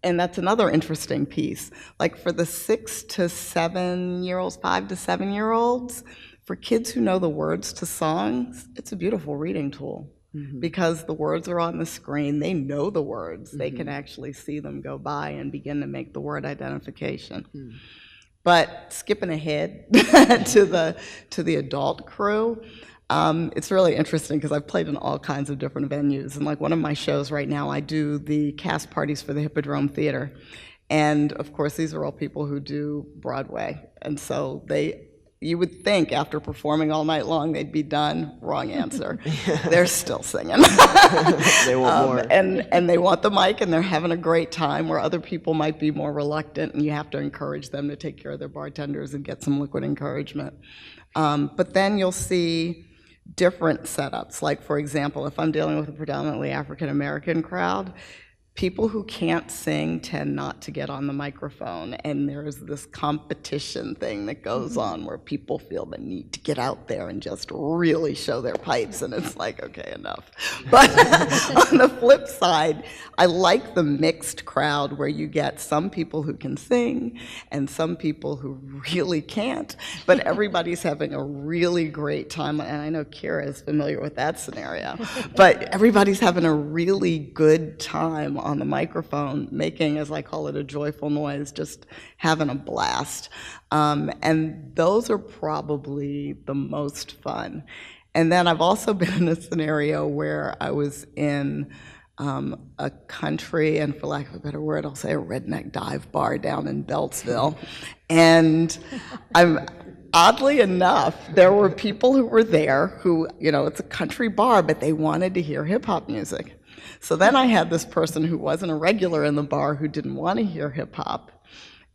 And that's another interesting piece. Like for the 6 to 7-year-olds, 5 to 7-year-olds, for kids who know the words to songs, it's a beautiful reading tool. Because the words are on the screen, they know the words. They can actually see them go by and begin to make the word identification. But skipping ahead to the adult crew, it's really interesting because I've played in all kinds of different venues. And like one of my shows right now, I do the cast parties for the Hippodrome Theater. And of course, these are all people who do Broadway. And so you would think after performing all night long, they'd be done. Wrong answer. They're still singing. They want more. And they want the mic, and they're having a great time, where other people might be more reluctant, and you have to encourage them to take care of their bartenders and get some liquid encouragement. But then you'll see different setups. Like, for example, if I'm dealing with a predominantly African-American crowd, people who can't sing tend not to get on the microphone, and there's this competition thing that goes on where people feel the need to get out there and just really show their pipes, and it's like, okay, enough. But on the flip side, I like the mixed crowd where you get some people who can sing and some people who really can't, but everybody's having a really great time, and I know Kira is familiar with that scenario, but everybody's having a really good time on the microphone, making, as I call it, a joyful noise, just having a blast. And those are probably the most fun. And then I've also been in a scenario where I was in a country, and for lack of a better word, I'll say a redneck dive bar down in Beltsville. And oddly enough, there were people who were there who, it's a country bar, but they wanted to hear hip-hop music. So then I had this person who wasn't a regular in the bar who didn't want to hear hip-hop,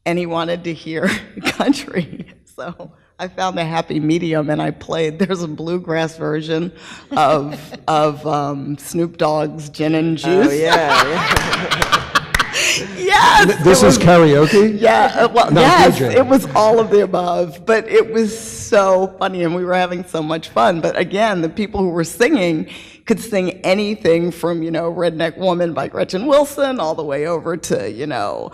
and he wanted to hear country. So I found a happy medium, and I played, there's a bluegrass version of Snoop Dogg's Gin and Juice. Oh, yeah. Yes! This is karaoke? Yeah, well, Not yes, DJ. it was all of the above, but it was so funny, and we were having so much fun. But again, the people who were singing could sing anything from, Redneck Woman by Gretchen Wilson all the way over to,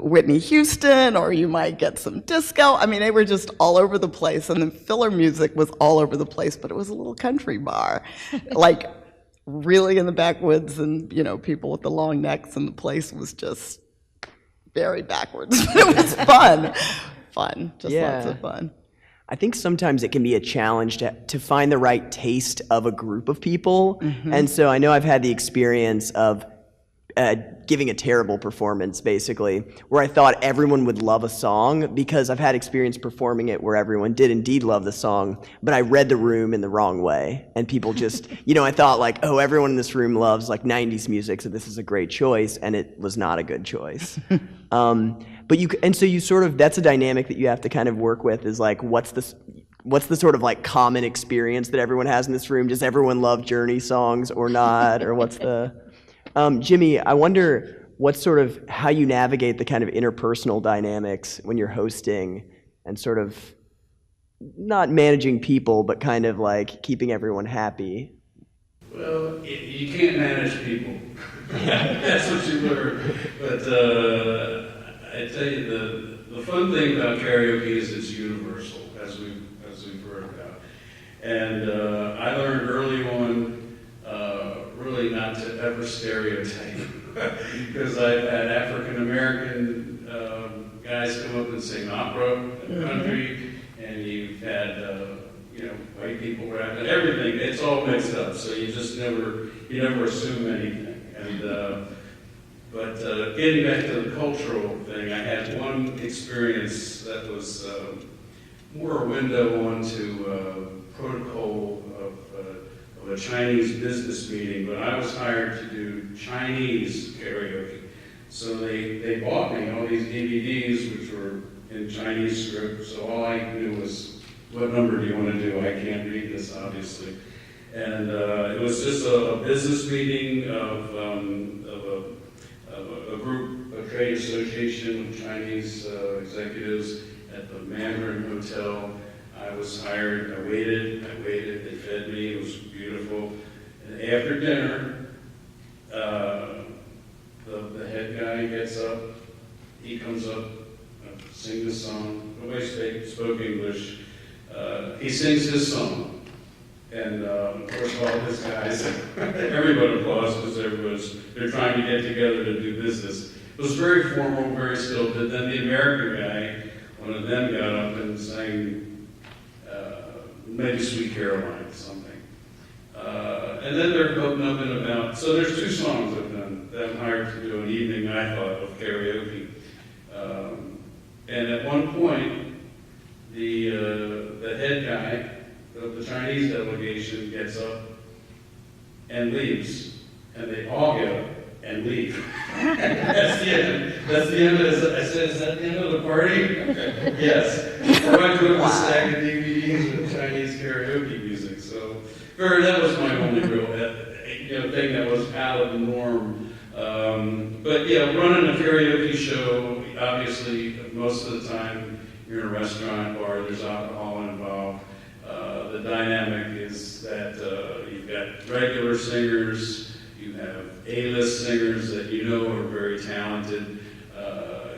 Whitney Houston, or you might get some disco. I mean, they were just all over the place, and the filler music was all over the place, but it was a little country bar, like really in the backwoods, and, people with the long necks, and the place was just very backwards. It was fun, just lots of fun. I think sometimes it can be a challenge to find the right taste of a group of people. And so I know I've had the experience of giving a terrible performance, basically, where I thought everyone would love a song, because I've had experience performing it where everyone did indeed love the song, but I read the room in the wrong way. And people just, I thought like, oh, everyone in this room loves like 90s music, so this is a great choice, and it was not a good choice. So you sort of, that's a dynamic that you have to kind of work with, is like, what's the sort of like common experience that everyone has in this room? Does everyone love Journey songs or not? Or what's the... Jimmy, I wonder how you navigate the kind of interpersonal dynamics when you're hosting, and sort of not managing people, but kind of like keeping everyone happy. Well, you can't manage people. That's what you learn. But I tell you, the fun thing about karaoke is it's universal, as we've heard about. And I learned early on really not to ever stereotype, because I've had African American guys come up and sing opera and country, and you've had white people rap and everything. It's all mixed up, so you just never assume anything. And but getting back to the cultural thing, I had one experience that was more a window onto protocol of a Chinese business meeting, but I was hired to do Chinese karaoke. So they bought me all these DVDs, which were in Chinese script, so all I knew was, what number do you want to do? I can't read this, obviously. And it was just a business meeting of a group, a trade association of Chinese executives at the Mandarin Hotel. I was hired, I waited, they fed me, it was beautiful. And after dinner, the head guy gets up, he comes up, sings this song, nobody spoke English, he sings his song. And of course all his guys, everybody applauds because they're trying to get together to do business. It was very formal, very stilted. Then the American guy, one of them got up and sang maybe Sweet Caroline, something. And then they're open up and about. So there's two songs I've done that I'm hired to do an evening, I thought, of karaoke. And at one point, the head guy of the Chinese delegation gets up and leaves. And they all get up and leave. That's the end. That's the end of it. I said, is that the end of the party? Yes. I went to a stack of DVDs with Chinese karaoke music. So that was my only real, thing that was out of the norm. But yeah, running a karaoke show, obviously, most of the time you're in a restaurant, bar, there's alcohol involved. The dynamic is that you've got regular singers, you have A-list singers that you know are very talented.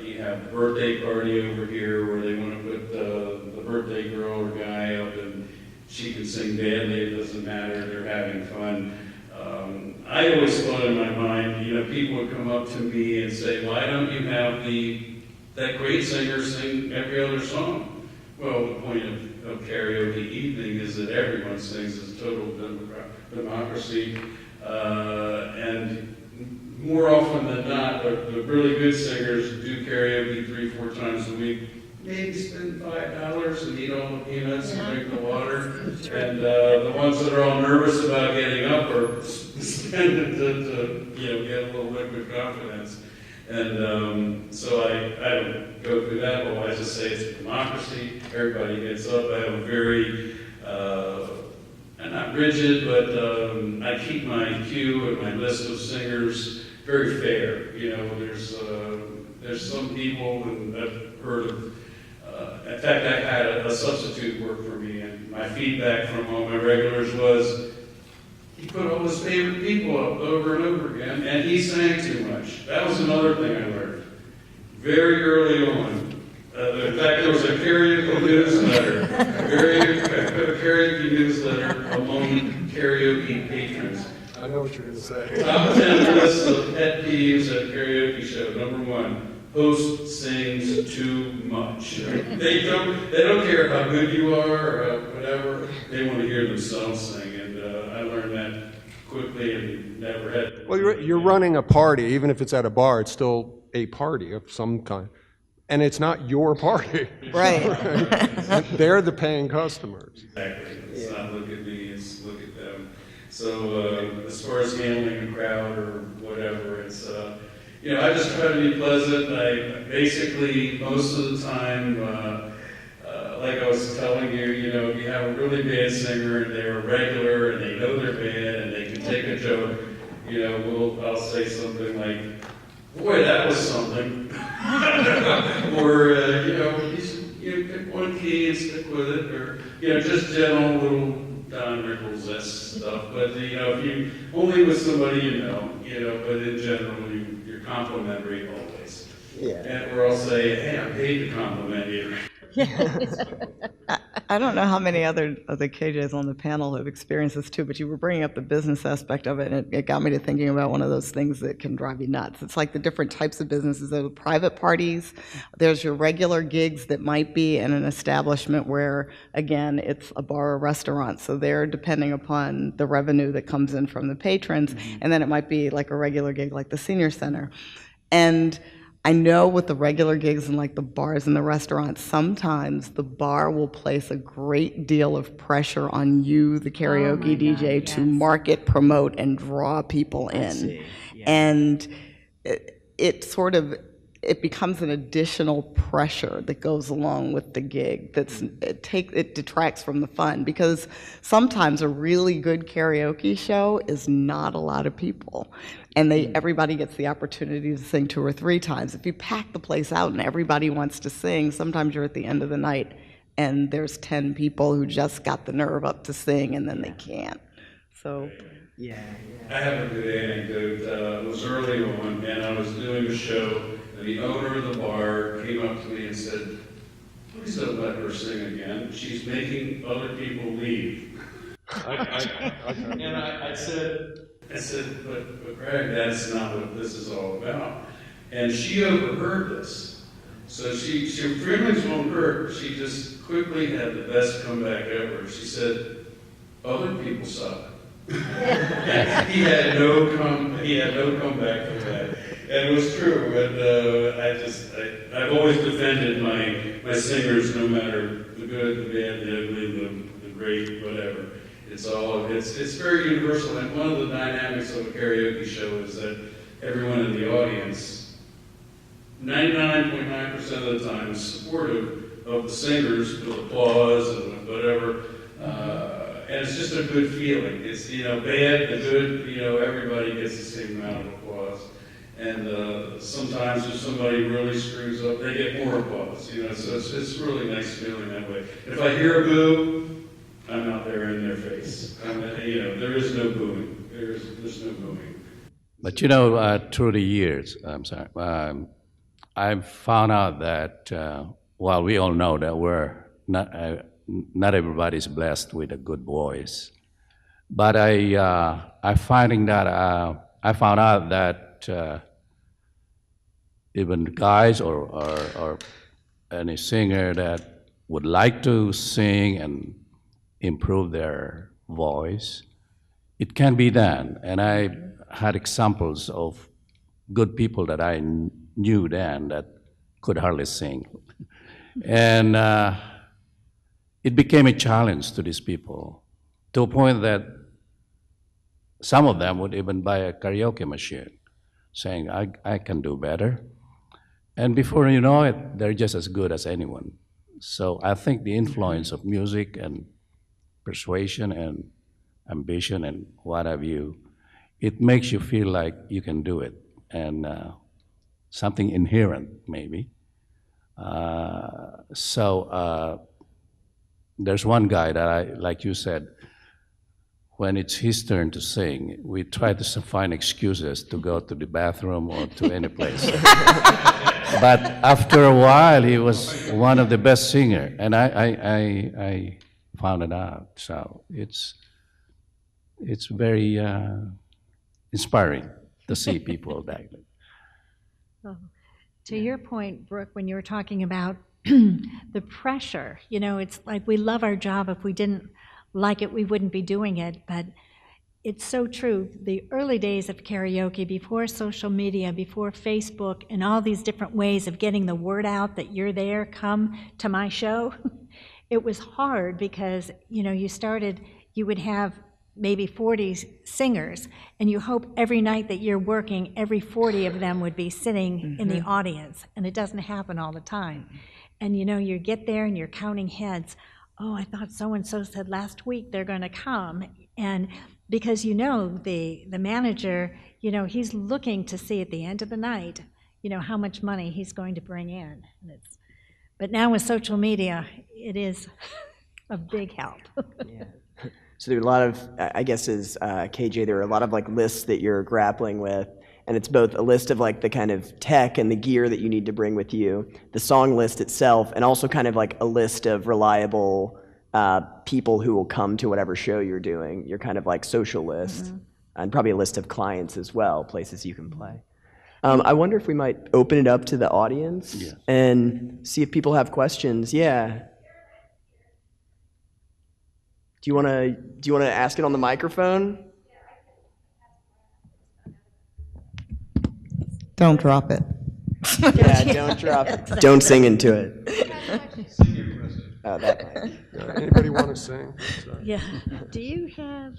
You have a birthday party over here where they want to put the birthday girl or guy up and she can sing badly, it doesn't matter, they're having fun. I always thought in my mind, people would come up to me and say, why don't you have that great singer sing every other song? Well, the point of karaoke evening is that everyone sings. It's total democracy. And more often than not, the really good singers do karaoke 3-4 times a week. Maybe spend $5 and eat all the peanuts and drink the water. And the ones that are all nervous about getting up are spend it to get a little liquid confidence. And so I don't go through that. Well, I just say it's a democracy. Everybody gets up. I have a very, I'm not rigid, but I keep my queue and my list of singers very fair. There's some people, and I've heard of, in fact, I had a substitute work for me, and my feedback from all my regulars was, he put all his favorite people up over and over again, and he sang too much. That was another thing I learned very early on. In fact, there was a karaoke newsletter, a karaoke newsletter among karaoke patrons. I know what you're going to say. Top 10 lists of pet peeves at a karaoke show. Number 1. Host sings too much. They don't care how good you are or whatever. They want to hear themselves sing, and I learned that quickly and never had. Well, you're running a party, even if it's at a bar, it's still a party of some kind, and it's not your party. Right. They're the paying customers. Exactly. It's not look at me; it's look at them. So as far as handling a crowd or whatever, it's. I just try to be pleasant. I basically, most of the time, like I was telling you, if you have a really bad singer and they're a regular and they know they're bad and they can take a joke, I'll say something like, boy, that was something. Or, you pick one key and stick with it, or, just general little Don Rickles-esque stuff. But, if you, only with somebody but in general, you're complimentary always. Yeah. And or I'll say, hey, I paid to compliment you. I don't know how many other of the KJs on the panel have experienced this too, but you were bringing up the business aspect of it, and it got me to thinking about one of those things that can drive you nuts. It's like the different types of businesses. There are private parties, there's your regular gigs that might be in an establishment where, again, it's a bar or restaurant, so they're depending upon the revenue that comes in from the patrons, and then it might be like a regular gig like the senior center. And I know with the regular gigs and like the bars and the restaurants, sometimes the bar will place a great deal of pressure on you, the karaoke DJ, to market, promote, and draw people in. Yeah. And it becomes an additional pressure that goes along with the gig. It detracts from the fun, because sometimes a really good karaoke show is not a lot of people, and everybody gets the opportunity to sing 2 or 3 times. If you pack the place out and everybody wants to sing, sometimes you're at the end of the night and there's 10 people who just got the nerve up to sing and then they can't. So. Yeah. I have a good anecdote. It was early on, and I was doing a show, and the owner of the bar came up to me and said, please don't let her sing again. She's making other people leave. And I said, but Greg, that's not what this is all about. And she overheard this. So her feelings weren't hurt. She just quickly had the best comeback ever. She said, other people suck. He had no comeback from that, and it was true. And I've always defended my singers, no matter the good, the bad, the ugly, the great, whatever. It's very universal. And one of the dynamics of a karaoke show is that everyone in the audience, 99.9% of the time, is supportive of the singers with applause and whatever. and it's just a good feeling. It's, you know, bad, the good, you know, everybody gets the same amount of applause. And sometimes if somebody really screws up, they get more applause, you know, so it's really nice feeling that way. If I hear a boo, I'm out there in their face. You know, there is no booing. There's no booing. But you know, through the years, I've found out that, well, we all know that we're not everybody's blessed with a good voice. But I found out that even guys or any singer that would like to sing and improve their voice, it can be done. And I had examples of good people that I knew then that could hardly sing. And it became a challenge to these people, to a point that some of them would even buy a karaoke machine, saying, I can do better. And before you know it, they're just as good as anyone. So I think the influence of music and persuasion and ambition and what have you, it makes you feel like you can do it, and something inherent maybe. There's one guy that like you said, when it's his turn to sing, we try to find excuses to go to the bathroom or to any place. But after a while, he was one of the best singers, and I found it out. So it's very inspiring to see people like that. Oh. To your point, Brooke, when you were talking about the pressure, you know, it's like we love our job. If we didn't like it, we wouldn't be doing it. But it's so true. The early days of karaoke, before social media, before Facebook, and all these different ways of getting the word out that you're there, come to my show, it was hard because, you know, you would have maybe 40 singers, and you hope every night that you're working, every 40 of them would be sitting in the audience, and it doesn't happen all the time. And you know, you get there and you're counting heads. Oh, I thought so-and-so said last week they're gonna come. And because you know, the manager, you know, he's looking to see at the end of the night, you know, how much money he's going to bring in. But now with social media, it is a big help. Yeah. So there are a lot of, I guess as KJ, there are a lot of like lists that you're grappling with, and it's both a list of like the kind of tech and the gear that you need to bring with you, the song list itself, and also kind of like a list of reliable people who will come to whatever show you're doing, your kind of like social list, and probably a list of clients as well, places you can play. I wonder if we might open it up to the audience and see if people have questions. Yeah. Do you want to ask it on the microphone? Don't drop it. Yeah, don't drop it. Don't sing into it. Oh, that might. Anybody want to sing? Sorry. Yeah. Do you have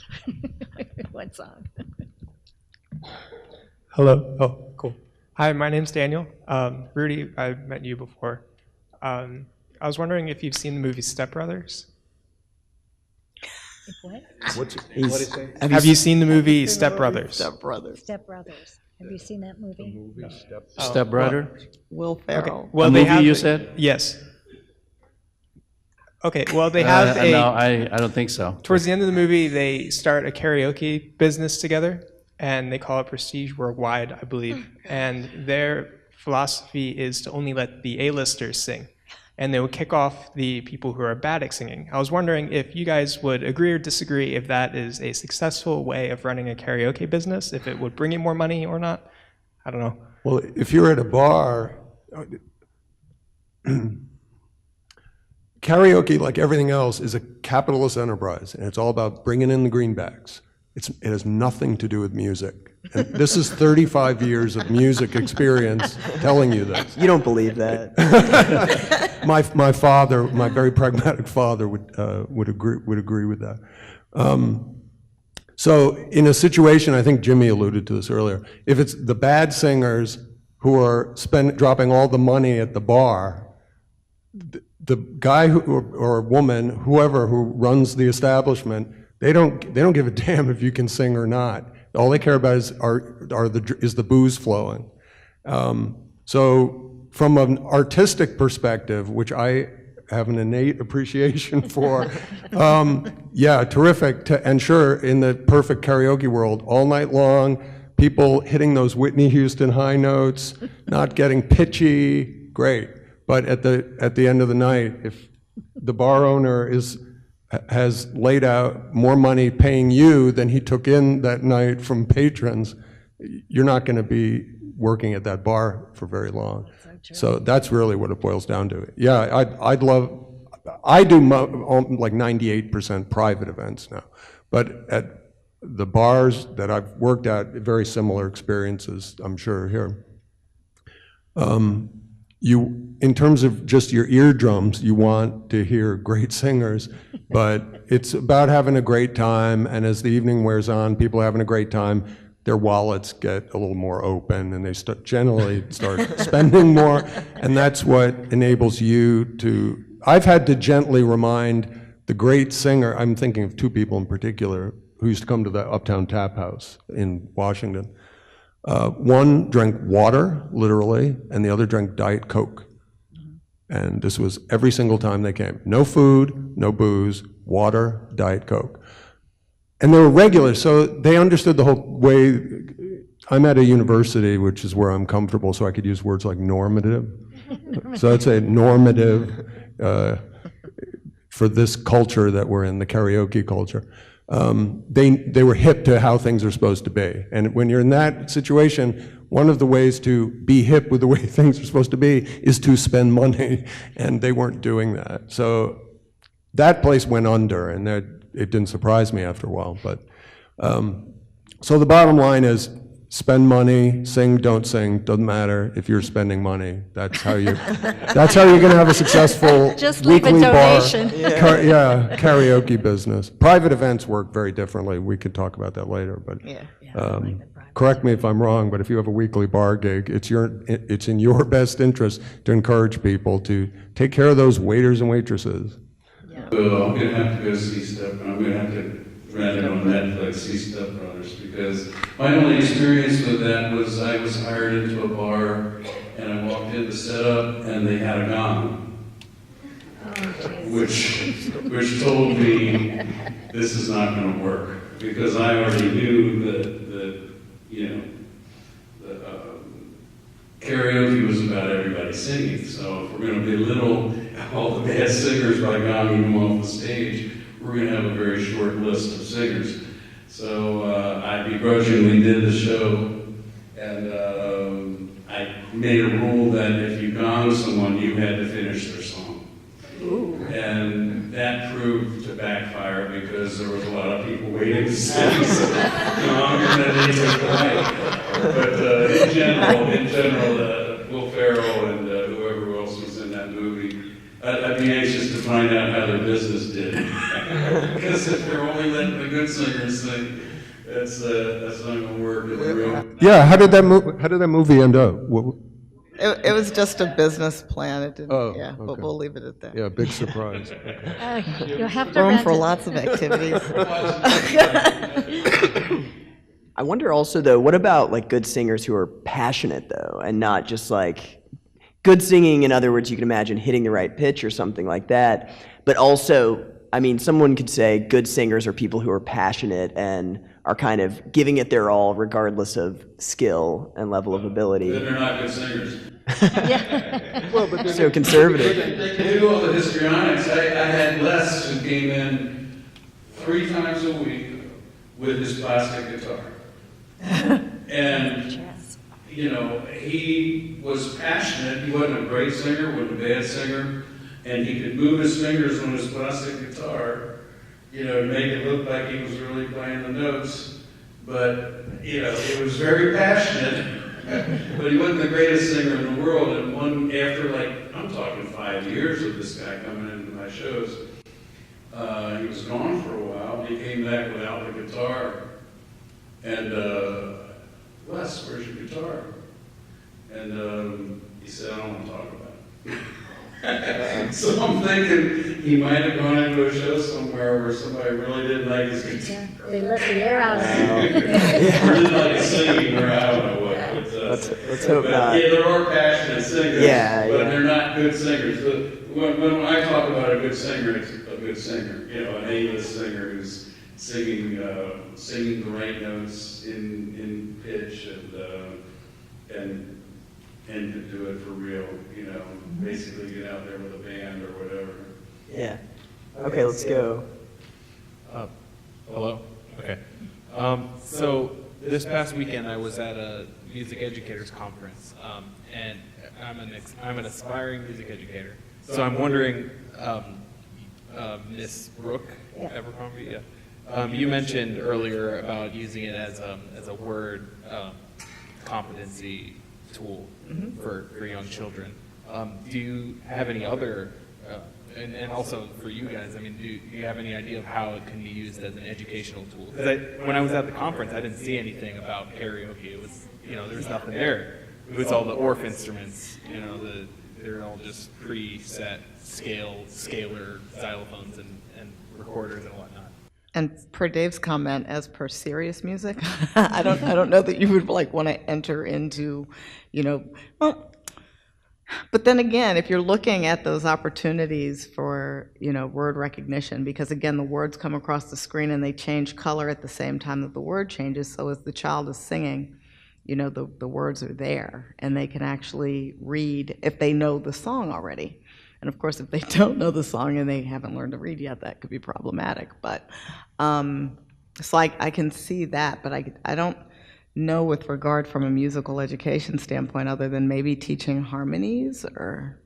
what song? Hello. Oh, cool. Hi, my name's Daniel. Rudy, I've met you before. I was wondering if you've seen the movie Step Brothers. What? What did he say? Have you seen the movie Step Brothers? Step Brothers. Step Brothers. Have you seen that movie? Step Brother? Will Ferrell. Okay. Well, A they movie have you said? Yes. Okay. Well, they have No, I don't think so. Towards the end of the movie, they start a karaoke business together, and they call it Prestige Worldwide, I believe. And their philosophy is to only let the A-listers sing, and they would kick off the people who are bad at singing. I was wondering if you guys would agree or disagree if that is a successful way of running a karaoke business, if it would bring you more money or not. I don't know. Well, if you're at a bar, karaoke, like everything else, is a capitalist enterprise, and it's all about bringing in the greenbacks. It has nothing to do with music. And this is 35 years of music experience telling you this. You don't believe that. My father, my very pragmatic father, would agree with that. So in a situation, I think Jimmy alluded to this earlier, if it's the bad singers who are dropping all the money at the bar, the guy or woman, whoever who runs the establishment, They don't give a damn if you can sing or not. All they care about is the booze flowing. So from an artistic perspective, which I have an innate appreciation for, yeah, terrific. And sure, in the perfect karaoke world, all night long, people hitting those Whitney Houston high notes, not getting pitchy, great. But at the end of the night, if the bar owner has laid out more money paying you than he took in that night from patrons, you're not going to be working at that bar for very long. So that's really what it boils down to. Yeah, I do like 98% private events now, but at the bars that I've worked at, very similar experiences, I'm sure, here. In terms of just your eardrums, you want to hear great singers, but it's about having a great time, and as the evening wears on, people are having a great time, their wallets get a little more open, and they generally start spending more, and that's what enables you to... I've had to gently remind the great singer, I'm thinking of two people in particular, who used to come to the Uptown Tap House in Washington. One drank water, literally, and the other drank Diet Coke. And this was every single time they came. No food, no booze, water, Diet Coke. And they were regular, so they understood the whole way. I'm at a university, which is where I'm comfortable, so I could use words like normative. So I'd say normative for this culture that we're in, the karaoke culture. They were hip to how things are supposed to be. And when you're in that situation, one of the ways to be hip with the way things are supposed to be is to spend money, and they weren't doing that. So that place went under, and it didn't surprise me after a while. But so the bottom line is, spend money, sing, don't sing, doesn't matter. If you're spending money, that's how you're going to have a successful Just leave a weekly bar, donation. karaoke business. Private events work very differently. We could talk about that later, but correct me if I'm wrong, but if you have a weekly bar gig, it's in your best interest to encourage people to take care of those waiters and waitresses. Well, I'm going to have to go see Step, I'm going to have to rent it on Netflix, see Step Brothers, because my only experience with that was I was hired into a bar, and I walked in to set up, and they had a gong, which told me this is not going to work, because I already knew that karaoke was about everybody singing, so if we're going to belittle all the bad singers by gonging them off the stage, we're going to have a very short list of singers. So I begrudgingly did the show, and I made a rule that if you gonged someone, you had to finish their song. Ooh. And that proved to backfire because there was a lot of people waiting to sing, so gong and then they took the mic. But in general, Will Ferrell and whoever else was in that movie, I'd be anxious to find out how their business did. Because if they're only letting the good singers sing, that's not going to work in the real. Yeah, how did that movie end up? It was just a business plan. It didn't. Okay. But we'll leave it at that. Yeah, big surprise. You'll have to Room rent for it. lots of activities. I wonder also, though, what about like good singers who are passionate, though, and not just like good singing, in other words, you can imagine hitting the right pitch or something like that, but also, I mean, someone could say good singers are people who are passionate and are kind of giving it their all regardless of skill and level of ability. Then they're not good singers. Well, but they're so conservative. To do all the histrionics, I had Les who came in 3 times a week with his plastic guitar. And, he was passionate. He wasn't a great singer, wasn't a bad singer, and he could move his fingers on his plastic guitar, to make it look like he was really playing the notes. But, it was very passionate, but he wasn't the greatest singer in the world. And after I'm talking 5 years of this guy coming into my shows, he was gone for a while. He came back without the guitar. And, Les, where's your guitar? And he said, I don't want to talk about it. So I'm thinking he might have gone into a show somewhere where somebody really didn't like his guitar. They let the air out of it. Really like his singing, or I don't know what. Let's hope but, not. Yeah, there are passionate singers, Yeah, but yeah. they're not good singers. But when I talk about a good singer, it's a good singer. You know, an A-list singer who's singing the right notes in pitch and to do it for real. You know, basically get out there with a band or whatever. Yeah. Okay, let's go. Hello? Okay. So this past weekend I was at a music educators conference, and I'm an aspiring music educator. So I'm wondering, Miss Brooke Abercrombie, you mentioned earlier about using it as a word competency tool for young children. Do you have any other, and also for you guys, I mean, do you have any idea of how it can be used as an educational tool? Because when I was at the conference, I didn't see anything about karaoke. It was, there was nothing there. It was all the ORF instruments, they're all just preset scalar xylophones and recorders and whatnot. And per Dave's comment, as per serious music, I don't know that you would want to enter into, well, but then again, if you're looking at those opportunities for, word recognition, because again, the words come across the screen and they change color at the same time that the word changes. So as the child is singing, the words are there and they can actually read if they know the song already. And of course, if they don't know the song and they haven't learned to read yet, that could be problematic. But it's like I can see that, but I don't know with regard from a musical education standpoint, other than maybe teaching harmonies or.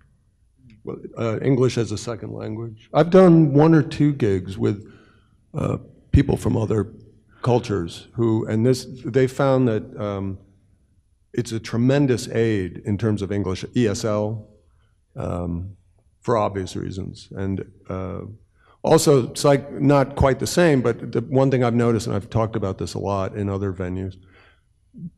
Well, English as a second language. I've done 1 or 2 gigs with people from other cultures they found that it's a tremendous aid in terms of English, ESL. For obvious reasons. And also, it's not quite the same, but the one thing I've noticed, and I've talked about this a lot in other venues,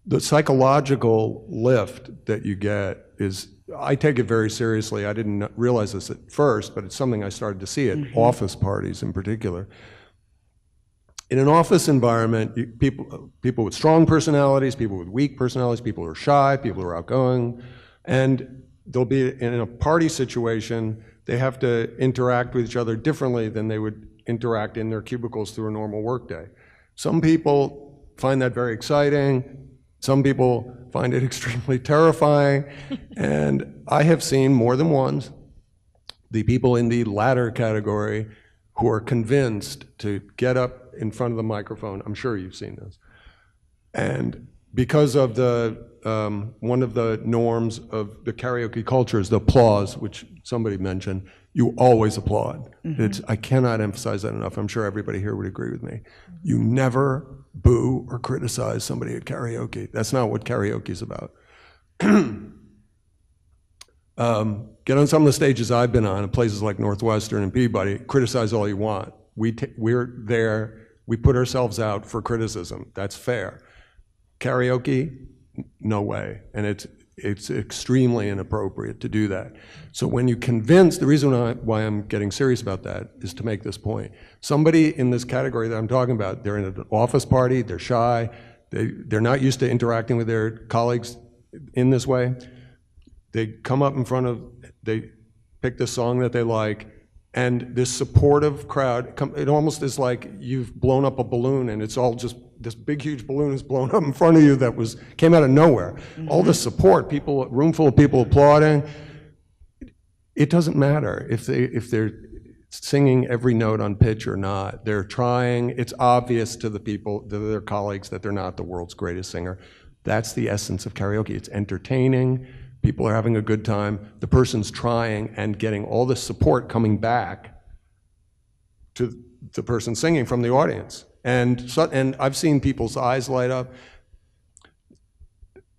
the psychological lift that you get is, I take it very seriously. I didn't realize this at first, but it's something I started to see at office parties in particular. In an office environment, people with strong personalities, people with weak personalities, people who are shy, people who are outgoing, and they'll be in a party situation, they have to interact with each other differently than they would interact in their cubicles through a normal workday. Some people find that very exciting. Some people find it extremely terrifying. And I have seen more than once the people in the latter category who are convinced to get up in front of the microphone. I'm sure you've seen this. And because of one of the norms of the karaoke culture is the applause, which somebody mentioned. You always applaud. I cannot emphasize that enough. I'm sure everybody here would agree with me. You never boo or criticize somebody at karaoke. That's not what karaoke is about. Get on some of the stages I've been on in places like Northwestern and Peabody, criticize all you want. We're there, we put ourselves out for criticism. That's fair. Karaoke, no way. And it's extremely inappropriate to do that. So when you convince, the reason why I'm getting serious about that is to make this point. Somebody in this category that I'm talking about, they're in an office party, they're shy, they're not used to interacting with their colleagues in this way. They come up in front of, they pick the song that they like, and this supportive crowd, it almost is like you've blown up a balloon and it's all just, this big huge balloon is blown up in front of you that came out of nowhere. All the support, people, a room full of people applauding. It doesn't matter if they're singing every note on pitch or not. They're trying. It's obvious to the people, to their colleagues, that they're not the world's greatest singer. That's the essence of karaoke. It's entertaining. People are having a good time. The person's trying and getting all the support coming back to the person singing from the audience. And I've seen people's eyes light up.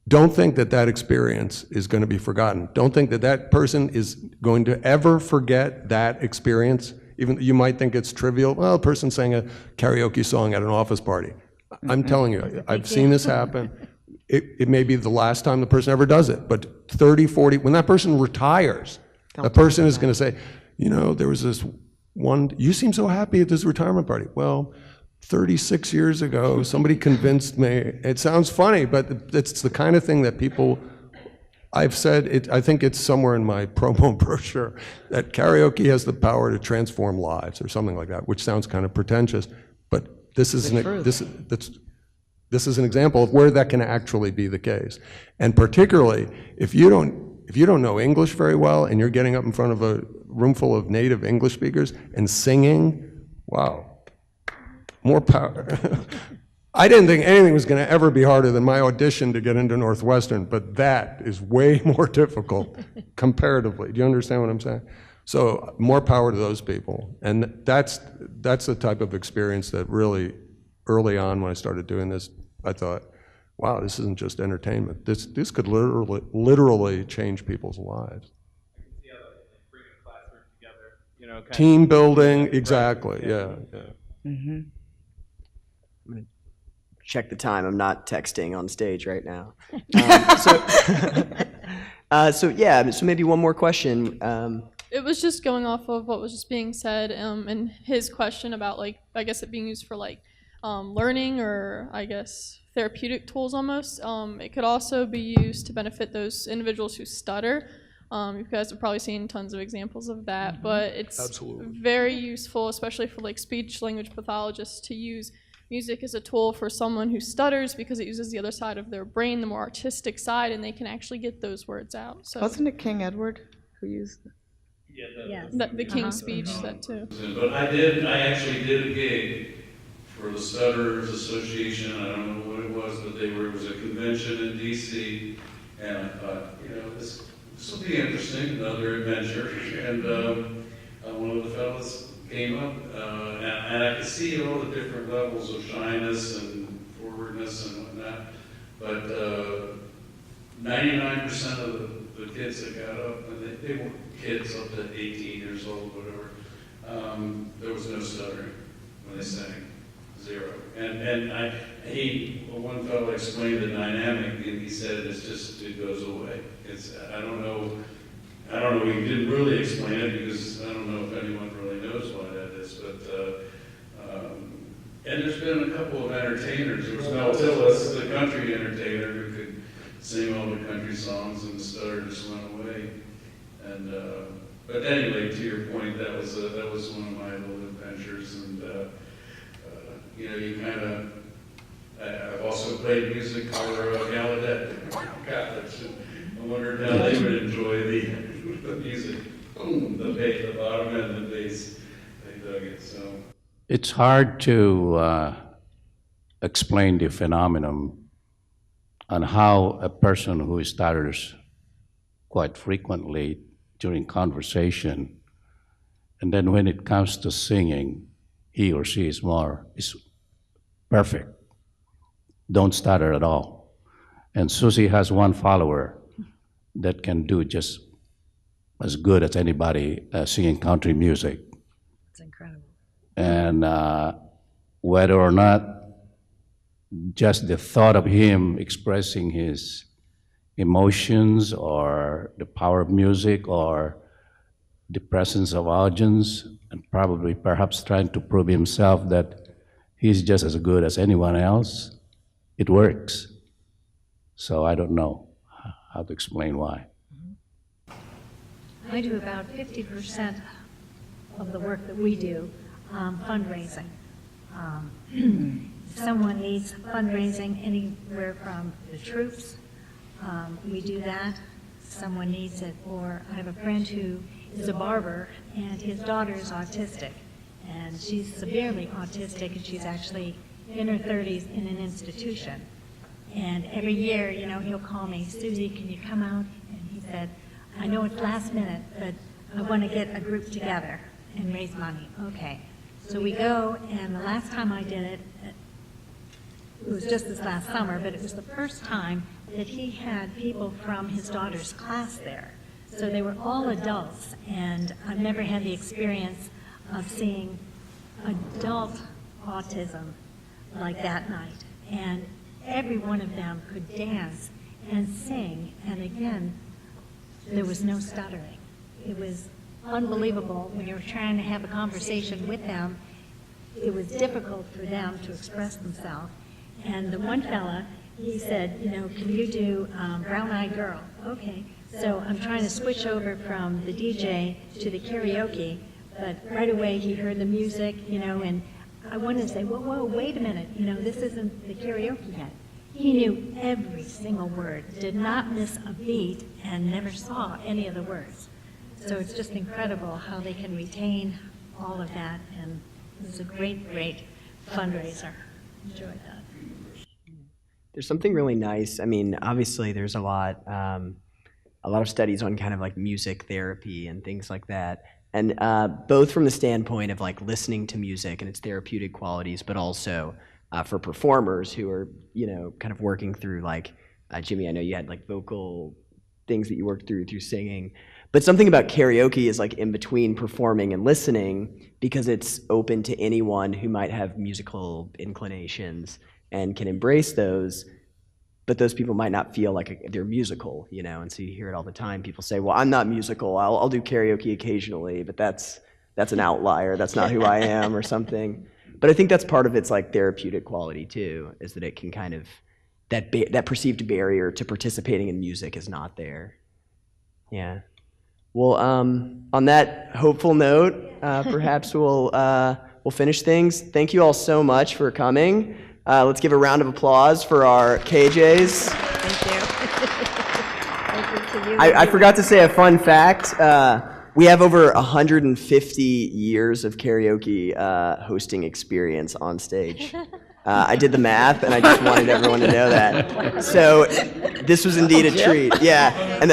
Don't think that experience is going to be forgotten. Don't think that person is going to ever forget that experience. Even you might think it's trivial. Well, a person sang a karaoke song at an office party. I'm telling you, I've seen this happen. It may be the last time the person ever does it, but 30, 40, when that person retires, A person is going to say, you know, there was this one, you seem so happy at this retirement party. Well, 36 years ago, somebody convinced me. It sounds funny, but it's the kind of thing that people, I've said, I think it's somewhere in my promo brochure, that karaoke has the power to transform lives or something like that, which sounds kind of pretentious, but this is this is an example of where that can actually be the case. And particularly, if you don't know English very well and you're getting up in front of a room full of native English speakers and singing, wow, more power. I didn't think anything was going to ever be harder than my audition to get into Northwestern, but that is way more difficult comparatively. Do you understand what I'm saying? So more power to those people. And that's the type of experience that really, early on when I started doing this, I thought, wow, this isn't just entertainment. This could literally change people's lives. Yeah, like bring a classroom together, you know, Team building, exactly, yeah. Mm-hmm. I'm going to check the time. I'm not texting on stage right now. So maybe one more question. It was just going off of what was just being said, and his question about, like, I guess it being used for, like, learning or, I guess, therapeutic tools almost. It could also be used to benefit those individuals who stutter. You guys have probably seen tons of examples of that, but it's very useful, especially for, like, speech language pathologists, to use music as a tool for someone who stutters, because it uses the other side of their brain, the more artistic side, and they can actually get those words out. So Wasn't it King Edward who used it? Yes. the King's Speech, that too. But I actually did a gig for the Stutterers Association. I don't know what it was, but it was a convention in DC, and I thought, you know, this will be interesting, another adventure. And one of the fellas came up, and I could see all the different levels of shyness and forwardness and whatnot, but 99% of the kids that got up, and they were kids up to 18 years old, whatever, there was no stuttering when they sang, zero. And one fellow explained the dynamic, and he said it goes away. I don't know, he didn't really explain it, because I don't know if anyone really knows why that is, but, and there's been a couple of entertainers. There was Mel Tillis, the country entertainer, who could sing all the country songs, and the stutter just went away. And but anyway, to your point, that was one of my little adventures, and you know, you kind of. I've also played music for Gallaudet Catholics, and I wondered how they would enjoy the music. Boom, the bass, the bottom end, the bass. They dug it. So it's hard to explain the phenomenon on how a person who stutters quite frequently during conversation, and then when it comes to singing, he or she is perfect. Don't stutter at all. And Susie has one follower that can do just as good as anybody singing country music. It's incredible. And whether or not just the thought of him expressing his emotions, or the power of music, or the presence of audience, and probably perhaps trying to prove himself that he's just as good as anyone else, it works. So I don't know how to explain why. I do about 50% of the work that we do, fundraising. Someone needs fundraising anywhere from the troops, we do that. Someone needs it, or I have a friend who is a barber, and his daughter is autistic, and she's severely autistic, and she's actually in her 30s in an institution. And every year, you know, he'll call me, Susie, can you come out? And he said, I know it's last minute, but I want to get a group together and raise money. Okay. So we go, and the last time I did it, it was just this last summer, but it was the first time that he had people from his daughter's class there. So they were all adults, and I've never had the experience of seeing adult autism like that night. And every one of them could dance and sing, and again, there was no stuttering. It was unbelievable when you're trying to have a conversation with them. It was difficult for them to express themselves. And the one fella, he said, you know, can you do Brown Eyed Girl? Okay. So I'm trying to switch over from the DJ to the karaoke, but right away he heard the music, you know, and I wanted to say, whoa, wait a minute, you know, this isn't the karaoke yet. He knew every single word, did not miss a beat, and never saw any of the words. So it's just incredible how they can retain all of that, and it was a great, great fundraiser. Enjoyed that. There's something really nice. I mean, obviously there's a lot of studies on kind of like music therapy and things like that. And both from the standpoint of like listening to music and its therapeutic qualities, but also for performers who are, you know, kind of working through like, Jimmy, I know you had like vocal things that you worked through singing, but something about karaoke is like in between performing and listening because it's open to anyone who might have musical inclinations and can embrace those, but those people might not feel like they're musical, you know, and so you hear it all the time. People say, well, I'm not musical, I'll do karaoke occasionally, but that's an outlier, that's not who I am or something. But I think that's part of its like therapeutic quality too, is that it can kind of, that perceived barrier to participating in music is not there. Yeah. Well, on that hopeful note, perhaps we'll finish things. Thank you all so much for coming. Let's give a round of applause for our KJs. Thank you. I forgot to say a fun fact. We have over 150 years of karaoke hosting experience on stage. I did the math, and I just wanted everyone to know that. So this was indeed a treat. Yeah, and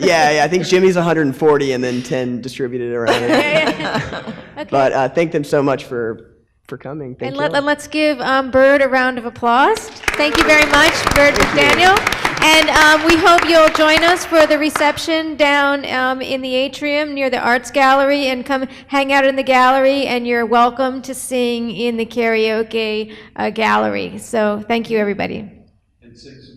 yeah, I think Jimmy's 140, and then 10 distributed around. Okay. But thank them so much for coming. Thank you. And let's give Bird a round of applause. Thank you very much, Bird McDaniel. And we hope you'll join us for the reception down in the atrium near the Arts Gallery, and come hang out in the gallery, and you're welcome to sing in the karaoke gallery. So thank you, everybody. And sing some